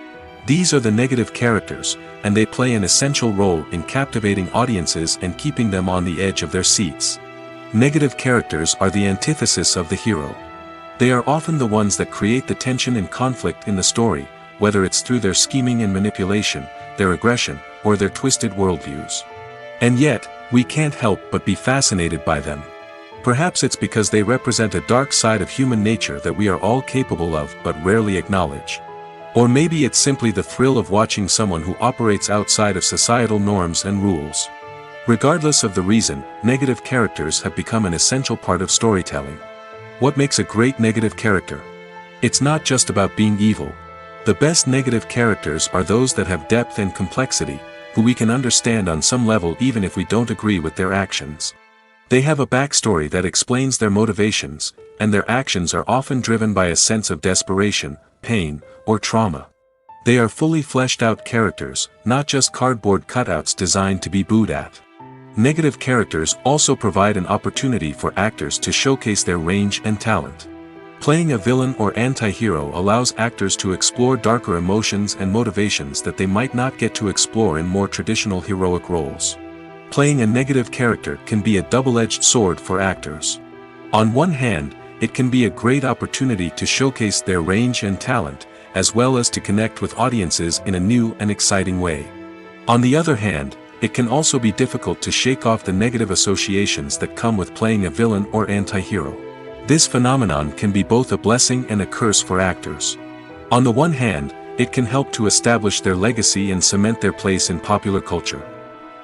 These are the negative characters, and they play an essential role in captivating audiences and keeping them on the edge of their seats. Negative characters are the antithesis of the hero. They are often the ones that create the tension and conflict in the story, whether it's through their scheming and manipulation, their aggression, or their twisted worldviews. And yet, we can't help but be fascinated by them. Perhaps it's because they represent a dark side of human nature that we are all capable of but rarely acknowledge. Or maybe it's simply the thrill of watching someone who operates outside of societal norms and rules. Regardless of the reason, negative characters have become an essential part of storytelling. What makes a great negative character? It's not just about being evil. The best negative characters are those that have depth and complexity, who we can understand on some level even if we don't agree with their actions. They have a backstory that explains their motivations, and their actions are often driven by a sense of desperation, pain, or trauma. They are fully fleshed out characters, not just cardboard cutouts designed to be booed at. Negative characters also provide an opportunity for actors to showcase their range and talent. Playing a villain or anti-hero allows actors to explore darker emotions and motivations that they might not get to explore in more traditional heroic roles. Playing a negative character can be a double-edged sword for actors. On one hand, it can be a great opportunity to showcase their range and talent, as well as to connect with audiences in a new and exciting way. On the other hand, it can also be difficult to shake off the negative associations that come with playing a villain or anti-hero. This phenomenon can be both a blessing and a curse for actors. On the one hand, it can help to establish their legacy and cement their place in popular culture.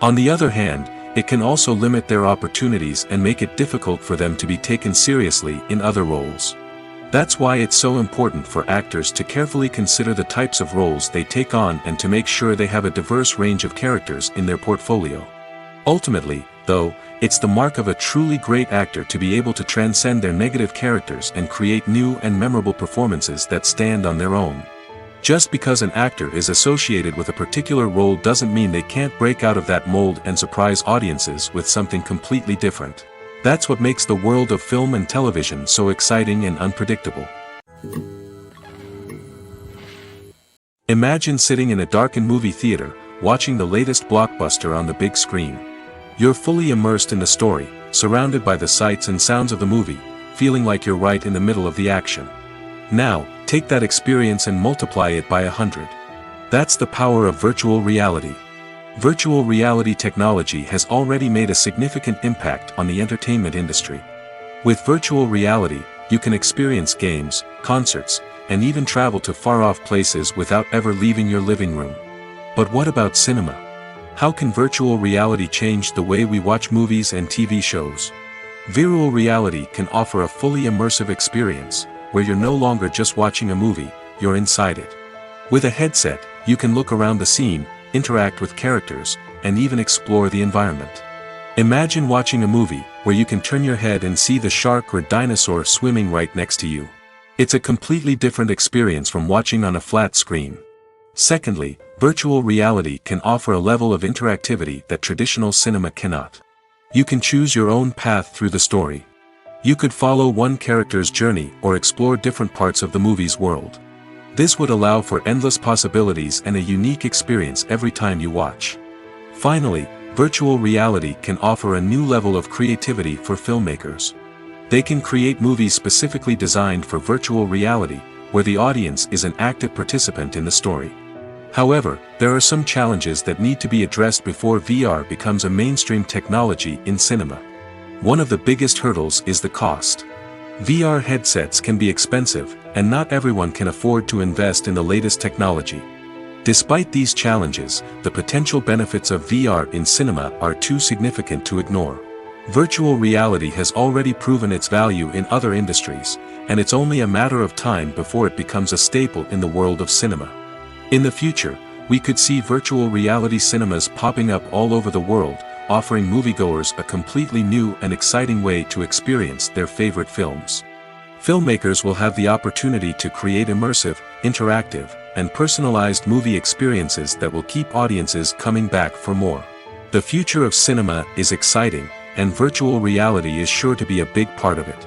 On the other hand, it can also limit their opportunities and make it difficult for them to be taken seriously in other roles. That's why it's so important for actors to carefully consider the types of roles they take on and to make sure they have a diverse range of characters in their portfolio. Ultimately, though, it's the mark of a truly great actor to be able to transcend their negative characters and create new and memorable performances that stand on their own. Just because an actor is associated with a particular role doesn't mean they can't break out of that mold and surprise audiences with something completely different. That's what makes the world of film and television so exciting and unpredictable. Imagine sitting in a darkened movie theater, watching the latest blockbuster on the big screen. You're fully immersed in the story, surrounded by the sights and sounds of the movie, feeling like you're right in the middle of the action. Now, take that experience and multiply it by 100. That's the power of virtual reality. Virtual reality technology has already made a significant impact on the entertainment industry. With virtual reality, you can experience games, concerts, and even travel to far-off places without ever leaving your living room. But what about cinema? How can virtual reality change the way we watch movies and TV shows? Virtual reality can offer a fully immersive experience, where you're no longer just watching a movie, you're inside it. With a headset, you can look around the scene, interact with characters, and even explore the environment. Imagine watching a movie where you can turn your head and see the shark or dinosaur swimming right next to you. It's a completely different experience from watching on a flat screen. Secondly, virtual reality can offer a level of interactivity that traditional cinema cannot. You can choose your own path through the story. You could follow one character's journey or explore different parts of the movie's world. This would allow for endless possibilities and a unique experience every time you watch. Finally, virtual reality can offer a new level of creativity for filmmakers. They can create movies specifically designed for virtual reality, where the audience is an active participant in the story. However, there are some challenges that need to be addressed before VR becomes a mainstream technology in cinema. One of the biggest hurdles is the cost. VR headsets can be expensive, and not everyone can afford to invest in the latest technology. Despite these challenges, the potential benefits of VR in cinema are too significant to ignore. Virtual reality has already proven its value in other industries, and it's only a matter of time before it becomes a staple in the world of cinema. In the future, we could see virtual reality cinemas popping up all over the world, offering moviegoers a completely new and exciting way to experience their favorite films. Filmmakers will have the opportunity to create immersive, interactive, and personalized movie experiences that will keep audiences coming back for more. The future of cinema is exciting, and virtual reality is sure to be a big part of it.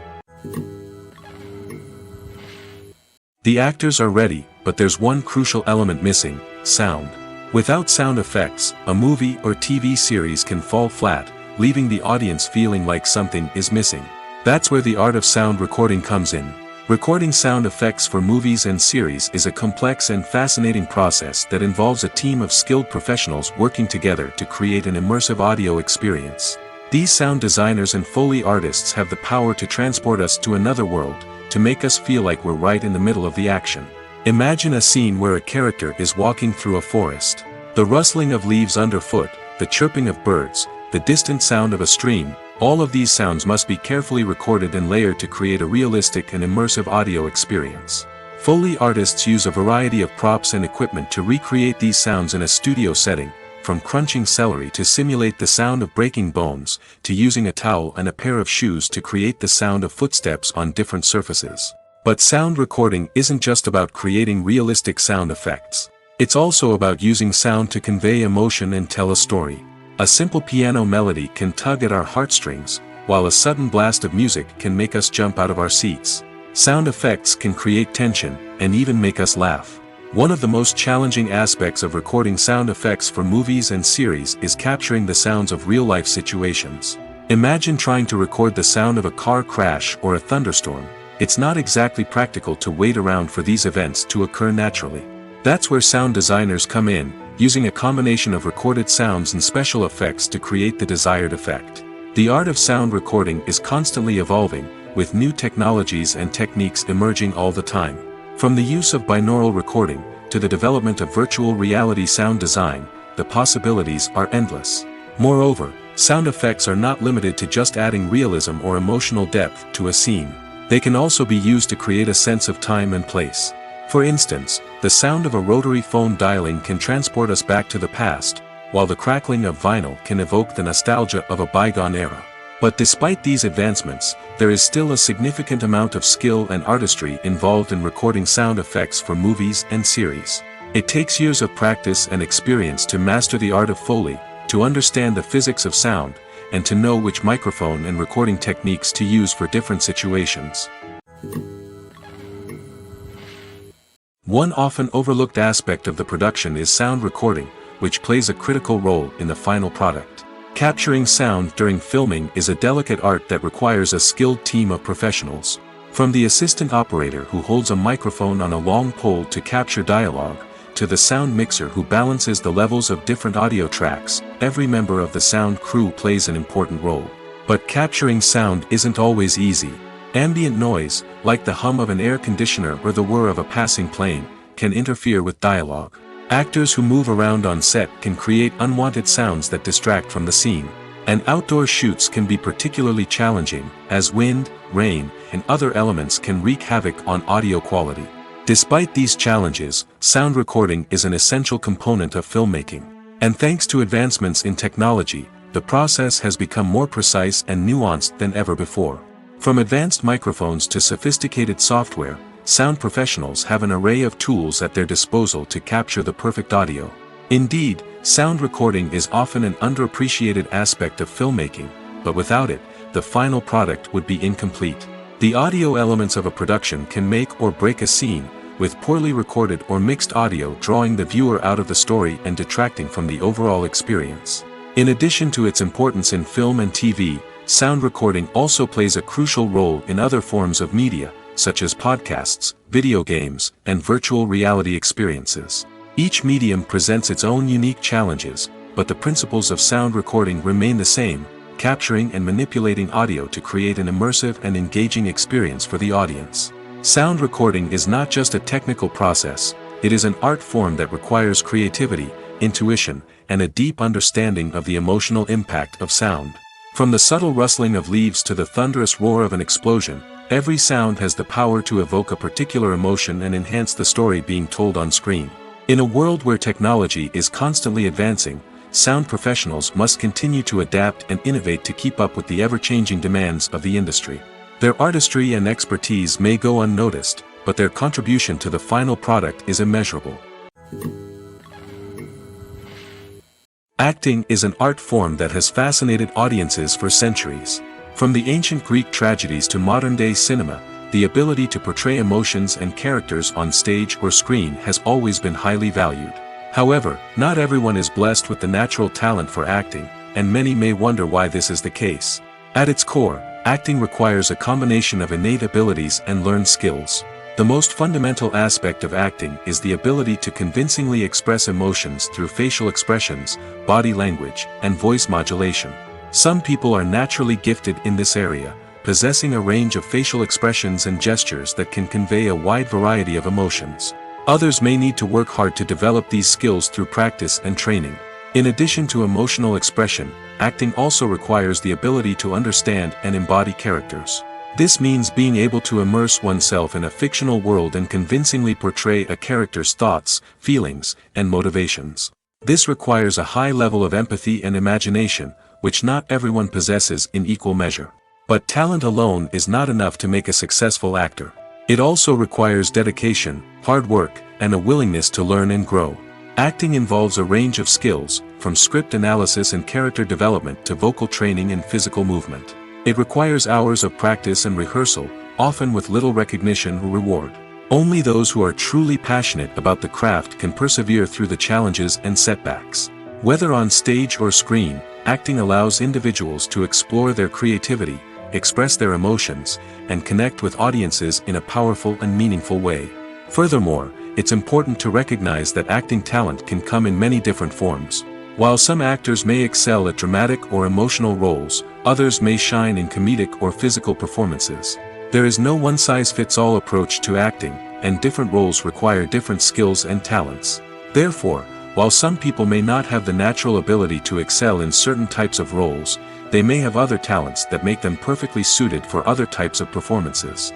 The actors are ready, but there's one crucial element missing: sound. Without sound effects, a movie or TV series can fall flat, leaving the audience feeling like something is missing. That's where the art of sound recording comes in. Recording sound effects for movies and series is a complex and fascinating process that involves a team of skilled professionals working together to create an immersive audio experience. These sound designers and Foley artists have the power to transport us to another world, to make us feel like we're right in the middle of the action. Imagine a scene where a character is walking through a forest. The rustling of leaves underfoot, the chirping of birds, the distant sound of a stream, all of these sounds must be carefully recorded and layered to create a realistic and immersive audio experience. Foley artists use a variety of props and equipment to recreate these sounds in a studio setting, from crunching celery to simulate the sound of breaking bones, to using a towel and a pair of shoes to create the sound of footsteps on different surfaces. But sound recording isn't just about creating realistic sound effects. It's also about using sound to convey emotion and tell a story. A simple piano melody can tug at our heartstrings, while a sudden blast of music can make us jump out of our seats. Sound effects can create tension, and even make us laugh. One of the most challenging aspects of recording sound effects for movies and series is capturing the sounds of real-life situations. Imagine trying to record the sound of a car crash or a thunderstorm. It's not exactly practical to wait around for these events to occur naturally. That's where sound designers come in, using a combination of recorded sounds and special effects to create the desired effect. The art of sound recording is constantly evolving, with new technologies and techniques emerging all the time. From the use of binaural recording, to the development of virtual reality sound design, the possibilities are endless. Moreover, sound effects are not limited to just adding realism or emotional depth to a scene. They can also be used to create a sense of time and place. For instance, the sound of a rotary phone dialing can transport us back to the past, while the crackling of vinyl can evoke the nostalgia of a bygone era. But despite these advancements, there is still a significant amount of skill and artistry involved in recording sound effects for movies and series. It takes years of practice and experience to master the art of Foley, to understand the physics of sound, and to know which microphone and recording techniques to use for different situations. One often overlooked aspect of the production is sound recording, which plays a critical role in the final product. Capturing sound during filming is a delicate art that requires a skilled team of professionals. From the assistant operator who holds a microphone on a long pole to capture dialogue, to the sound mixer who balances the levels of different audio tracks, every member of the sound crew plays an important role. But capturing sound isn't always easy. Ambient noise, like the hum of an air conditioner or the whir of a passing plane, can interfere with dialogue. Actors who move around on set can create unwanted sounds that distract from the scene. And outdoor shoots can be particularly challenging, as wind, rain, and other elements can wreak havoc on audio quality. Despite these challenges, sound recording is an essential component of filmmaking. And thanks to advancements in technology, the process has become more precise and nuanced than ever before. From advanced microphones to sophisticated software, sound professionals have an array of tools at their disposal to capture the perfect audio. Indeed, sound recording is often an underappreciated aspect of filmmaking, but without it, the final product would be incomplete. The audio elements of a production can make or break a scene, with poorly recorded or mixed audio drawing the viewer out of the story and detracting from the overall experience. In addition to its importance in film and TV, sound recording also plays a crucial role in other forms of media, such as podcasts, video games, and virtual reality experiences. Each medium presents its own unique challenges, but the principles of sound recording remain the same: capturing and manipulating audio to create an immersive and engaging experience for the audience. Sound recording is not just a technical process, it is an art form that requires creativity, intuition, and a deep understanding of the emotional impact of sound. From the subtle rustling of leaves to the thunderous roar of an explosion, every sound has the power to evoke a particular emotion and enhance the story being told on screen. In a world where technology is constantly advancing, sound professionals must continue to adapt and innovate to keep up with the ever-changing demands of the industry. Their artistry and expertise may go unnoticed, but their contribution to the final product is immeasurable. Acting is an art form that has fascinated audiences for centuries. From the ancient Greek tragedies to modern-day cinema, the ability to portray emotions and characters on stage or screen has always been highly valued. However, not everyone is blessed with the natural talent for acting, and many may wonder why this is the case. At its core, acting requires a combination of innate abilities and learned skills. The most fundamental aspect of acting is the ability to convincingly express emotions through facial expressions, body language, and voice modulation. Some people are naturally gifted in this area, possessing a range of facial expressions and gestures that can convey a wide variety of emotions. Others may need to work hard to develop these skills through practice and training. In addition to emotional expression, acting also requires the ability to understand and embody characters. This means being able to immerse oneself in a fictional world and convincingly portray a character's thoughts, feelings, and motivations. This requires a high level of empathy and imagination, which not everyone possesses in equal measure. But talent alone is not enough to make a successful actor. It also requires dedication, hard work, and a willingness to learn and grow. Acting involves a range of skills, from script analysis and character development to vocal training and physical movement. It requires hours of practice and rehearsal, often with little recognition or reward. Only those who are truly passionate about the craft can persevere through the challenges and setbacks. Whether on stage or screen, acting allows individuals to explore their creativity, express their emotions, and connect with audiences in a powerful and meaningful way. Furthermore, it's important to recognize that acting talent can come in many different forms. While some actors may excel at dramatic or emotional roles, others may shine in comedic or physical performances. There is no one-size-fits-all approach to acting, and different roles require different skills and talents. Therefore, while some people may not have the natural ability to excel in certain types of roles, they may have other talents that make them perfectly suited for other types of performances.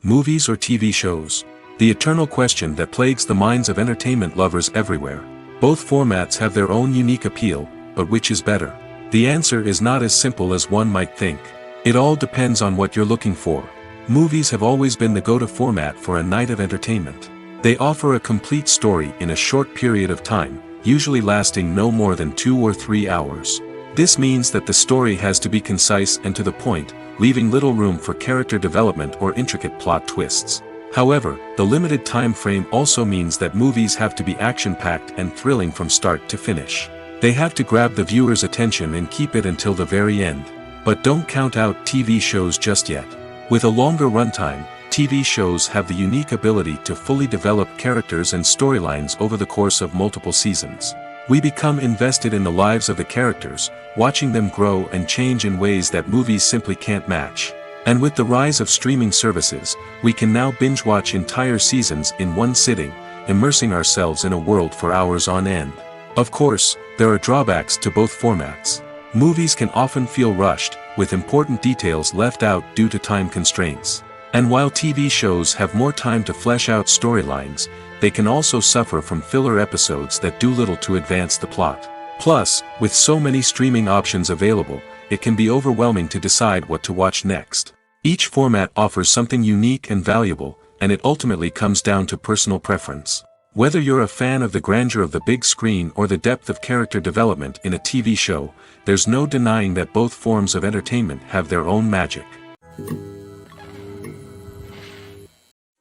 Movies or TV shows? The eternal question that plagues the minds of entertainment lovers everywhere. Both formats have their own unique appeal, but which is better? The answer is not as simple as one might think. It all depends on what you're looking for. Movies have always been the go-to format for a night of entertainment. They offer a complete story in a short period of time, usually lasting no more than 2 or 3 hours. This means that the story has to be concise and to the point, leaving little room for character development or intricate plot twists. However, the limited time frame also means that movies have to be action-packed and thrilling from start to finish. They have to grab the viewer's attention and keep it until the very end. But don't count out TV shows just yet. With a longer runtime, TV shows have the unique ability to fully develop characters and storylines over the course of multiple seasons. We become invested in the lives of the characters, watching them grow and change in ways that movies simply can't match. And with the rise of streaming services, we can now binge-watch entire seasons in one sitting, immersing ourselves in a world for hours on end. Of course, there are drawbacks to both formats. Movies can often feel rushed, with important details left out due to time constraints. And while TV shows have more time to flesh out storylines, they can also suffer from filler episodes that do little to advance the plot. Plus, with so many streaming options available, it can be overwhelming to decide what to watch next. Each format offers something unique and valuable, and it ultimately comes down to personal preference. Whether you're a fan of the grandeur of the big screen or the depth of character development in a TV show, there's no denying that both forms of entertainment have their own magic.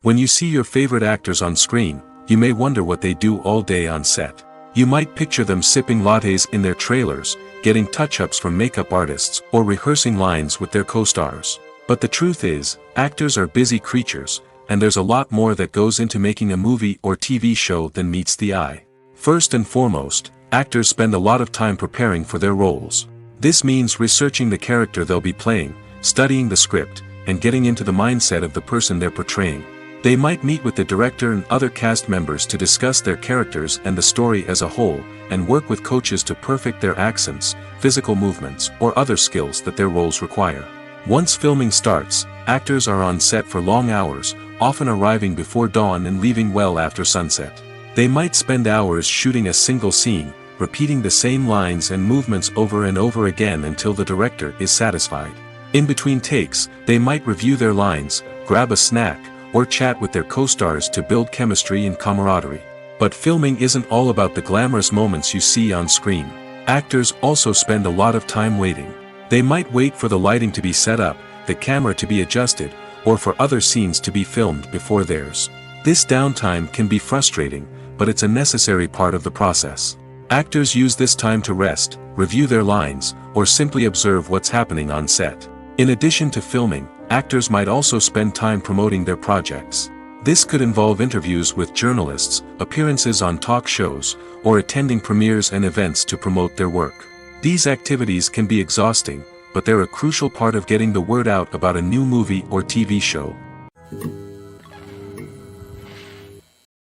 When you see your favorite actors on screen, you may wonder what they do all day on set. You might picture them sipping lattes in their trailers, getting touch-ups from makeup artists, or rehearsing lines with their co-stars. But the truth is, actors are busy creatures, and there's a lot more that goes into making a movie or TV show than meets the eye. First and foremost, actors spend a lot of time preparing for their roles. This means researching the character they'll be playing, studying the script, and getting into the mindset of the person they're portraying. They might meet with the director and other cast members to discuss their characters and the story as a whole, and work with coaches to perfect their accents, physical movements, or other skills that their roles require. Once filming starts, actors are on set for long hours, often arriving before dawn and leaving well after sunset. They might spend hours shooting a single scene, repeating the same lines and movements over and over again until the director is satisfied. In between takes, they might review their lines, grab a snack, or chat with their co-stars to build chemistry and camaraderie. But filming isn't all about the glamorous moments you see on screen. Actors also spend a lot of time waiting. They might wait for the lighting to be set up, the camera to be adjusted, or for other scenes to be filmed before theirs. This downtime can be frustrating, but it's a necessary part of the process. Actors use this time to rest, review their lines, or simply observe what's happening on set. In addition to filming, actors might also spend time promoting their projects. This could involve interviews with journalists, appearances on talk shows, or attending premieres and events to promote their work. These activities can be exhausting, but they're a crucial part of getting the word out about a new movie or TV show.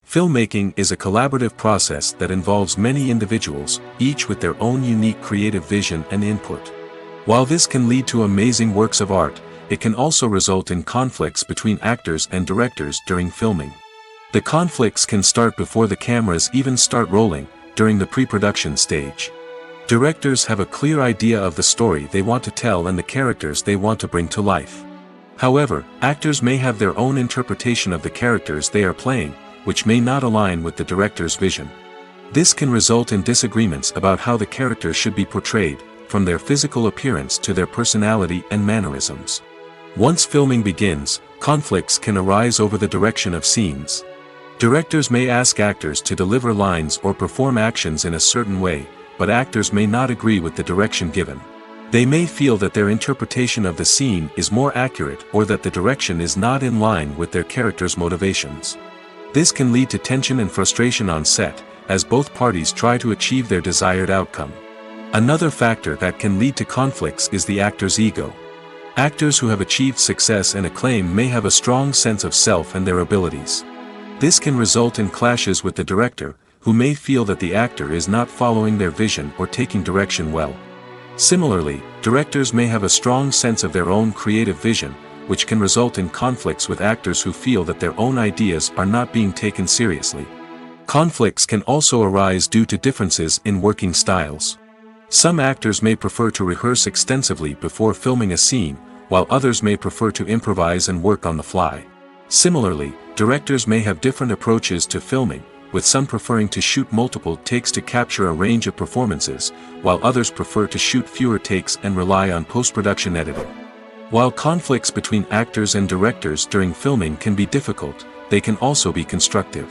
Filmmaking is a collaborative process that involves many individuals, each with their own unique creative vision and input. While this can lead to amazing works of art, it can also result in conflicts between actors and directors during filming. The conflicts can start before the cameras even start rolling, during the pre-production stage. Directors have a clear idea of the story they want to tell and the characters they want to bring to life. However, actors may have their own interpretation of the characters they are playing, which may not align with the director's vision. This can result in disagreements about how the characters should be portrayed, from their physical appearance to their personality and mannerisms. Once filming begins, conflicts can arise over the direction of scenes. Directors may ask actors to deliver lines or perform actions in a certain way, but actors may not agree with the direction given. They may feel that their interpretation of the scene is more accurate or that the direction is not in line with their character's motivations. This can lead to tension and frustration on set, as both parties try to achieve their desired outcome. Another factor that can lead to conflicts is the actor's ego. Actors who have achieved success and acclaim may have a strong sense of self and their abilities. This can result in clashes with the director, who may feel that the actor is not following their vision or taking direction well. Similarly, directors may have a strong sense of their own creative vision, which can result in conflicts with actors who feel that their own ideas are not being taken seriously. Conflicts can also arise due to differences in working styles. Some actors may prefer to rehearse extensively before filming a scene, while others may prefer to improvise and work on the fly. Similarly, directors may have different approaches to filming, with some preferring to shoot multiple takes to capture a range of performances, while others prefer to shoot fewer takes and rely on post-production editing. While conflicts between actors and directors during filming can be difficult, they can also be constructive.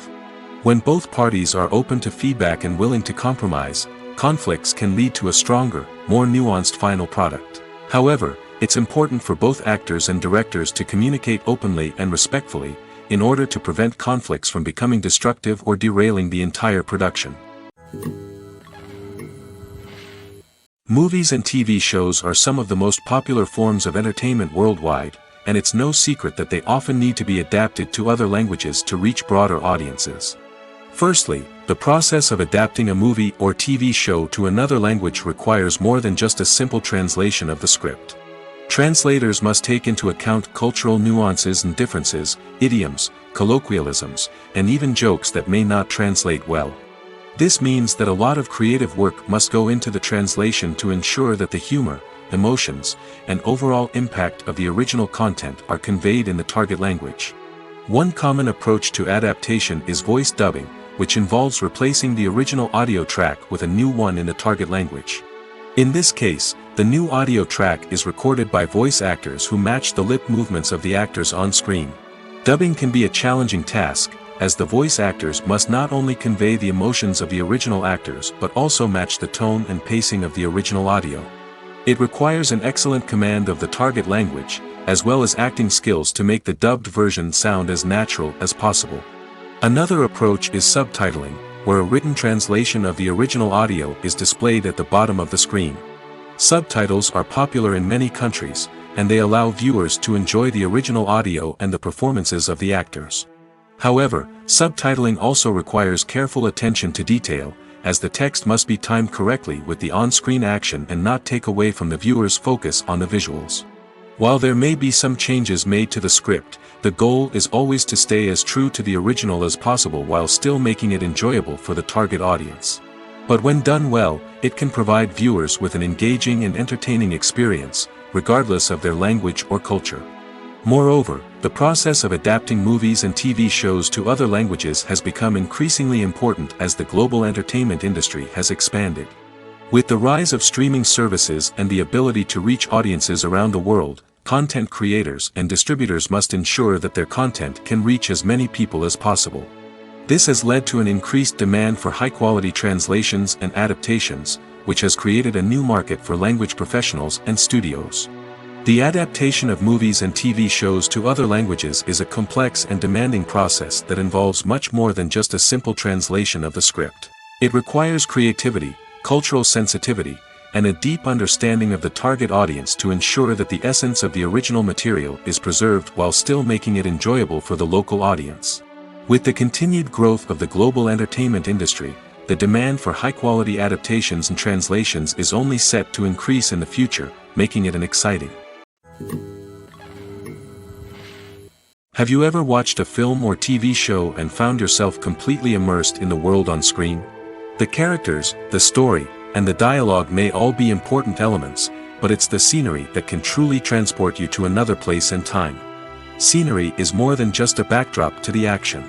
When both parties are open to feedback and willing to compromise, conflicts can lead to a stronger, more nuanced final product. However, it's important for both actors and directors to communicate openly and respectfully, in order to prevent conflicts from becoming destructive or derailing the entire production. Movies and TV shows are some of the most popular forms of entertainment worldwide, and it's no secret that they often need to be adapted to other languages to reach broader audiences. Firstly, the process of adapting a movie or TV show to another language requires more than just a simple translation of the script. Translators must take into account cultural nuances and differences, idioms, colloquialisms, and even jokes that may not translate well. This means that a lot of creative work must go into the translation to ensure that the humor, emotions, and overall impact of the original content are conveyed in the target language. One common approach to adaptation is voice dubbing, which involves replacing the original audio track with a new one in the target language. In this case, the new audio track is recorded by voice actors who match the lip movements of the actors on screen. Dubbing can be a challenging task, as the voice actors must not only convey the emotions of the original actors but also match the tone and pacing of the original audio. It requires an excellent command of the target language, as well as acting skills to make the dubbed version sound as natural as possible. Another approach is subtitling, where a written translation of the original audio is displayed at the bottom of the screen. Subtitles are popular in many countries, and they allow viewers to enjoy the original audio and the performances of the actors. However, subtitling also requires careful attention to detail, as the text must be timed correctly with the on-screen action and not take away from the viewer's focus on the visuals. While there may be some changes made to the script, the goal is always to stay as true to the original as possible while still making it enjoyable for the target audience. But when done well, it can provide viewers with an engaging and entertaining experience, regardless of their language or culture. Moreover, the process of adapting movies and TV shows to other languages has become increasingly important as the global entertainment industry has expanded. With the rise of streaming services and the ability to reach audiences around the world, content creators and distributors must ensure that their content can reach as many people as possible. This has led to an increased demand for high-quality translations and adaptations, which has created a new market for language professionals and studios. The adaptation of movies and TV shows to other languages is a complex and demanding process that involves much more than just a simple translation of the script. It requires creativity, cultural sensitivity, and a deep understanding of the target audience to ensure that the essence of the original material is preserved while still making it enjoyable for the local audience. With the continued growth of the global entertainment industry, the demand for high-quality adaptations and translations is only set to increase in the future, making it an exciting. Have you ever watched a film or TV show and found yourself completely immersed in the world on screen? The characters, the story, and the dialogue may all be important elements, but it's the scenery that can truly transport you to another place and time. Scenery is more than just a backdrop to the action.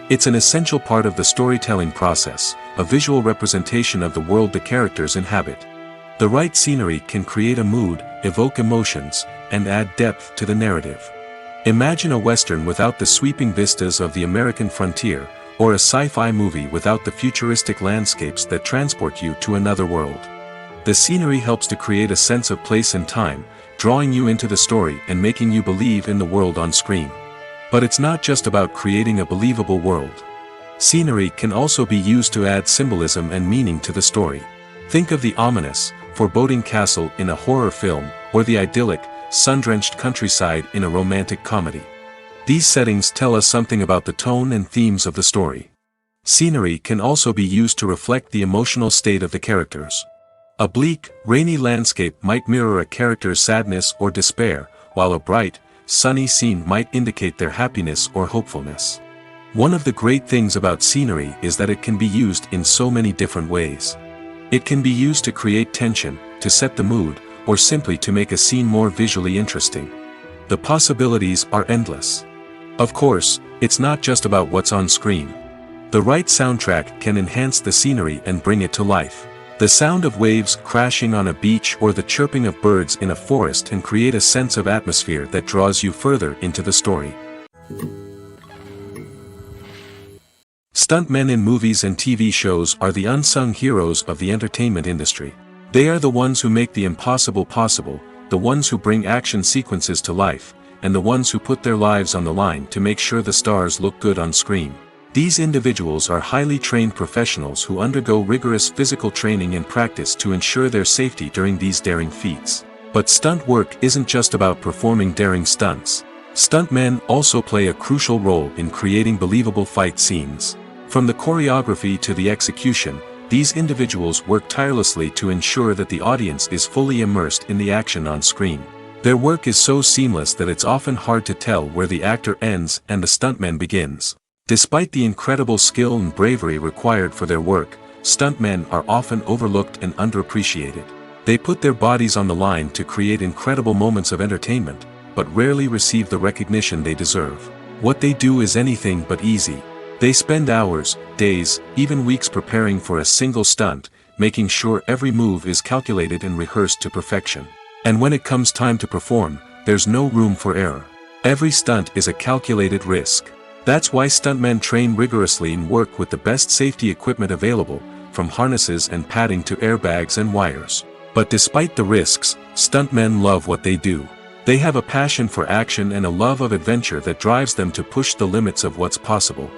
It's an essential part of the storytelling process, a visual representation of the world the characters inhabit. The right scenery can create a mood, evoke emotions, and add depth to the narrative. Imagine a Western without the sweeping vistas of the American frontier, or a sci-fi movie without the futuristic landscapes that transport you to another world. The scenery helps to create a sense of place and time, drawing you into the story and making you believe in the world on screen. But it's not just about creating a believable world. Scenery can also be used to add symbolism and meaning to the story. Think of the ominous, foreboding castle in a horror film, or the idyllic, sun-drenched countryside in a romantic comedy. These settings tell us something about the tone and themes of the story. Scenery can also be used to reflect the emotional state of the characters. A bleak, rainy landscape might mirror a character's sadness or despair, while a bright, sunny scene might indicate their happiness or hopefulness. One of the great things about scenery is that it can be used in so many different ways. It can be used to create tension, to set the mood, or simply to make a scene more visually interesting. The possibilities are endless. Of course, it's not just about what's on screen. The right soundtrack can enhance the scenery and bring it to life. The sound of waves crashing on a beach or the chirping of birds in a forest can create a sense of atmosphere that draws you further into the story. Stuntmen in movies and TV shows are the unsung heroes of the entertainment industry. They are the ones who make the impossible possible, the ones who bring action sequences to life, and the ones who put their lives on the line to make sure the stars look good on screen. These individuals are highly trained professionals who undergo rigorous physical training and practice to ensure their safety during these daring feats. But stunt work isn't just about performing daring stunts. Stuntmen also play a crucial role in creating believable fight scenes. From the choreography to the execution, these individuals work tirelessly to ensure that the audience is fully immersed in the action on screen. Their work is so seamless that it's often hard to tell where the actor ends and the stuntman begins. Despite the incredible skill and bravery required for their work, stuntmen are often overlooked and underappreciated. They put their bodies on the line to create incredible moments of entertainment, but rarely receive the recognition they deserve. What they do is anything but easy. They spend hours, days, even weeks preparing for a single stunt, making sure every move is calculated and rehearsed to perfection. And when it comes time to perform, there's no room for error. Every stunt is a calculated risk. That's why stuntmen train rigorously and work with the best safety equipment available, from harnesses and padding to airbags and wires. But despite the risks, stuntmen love what they do. They have a passion for action and a love of adventure that drives them to push the limits of what's possible.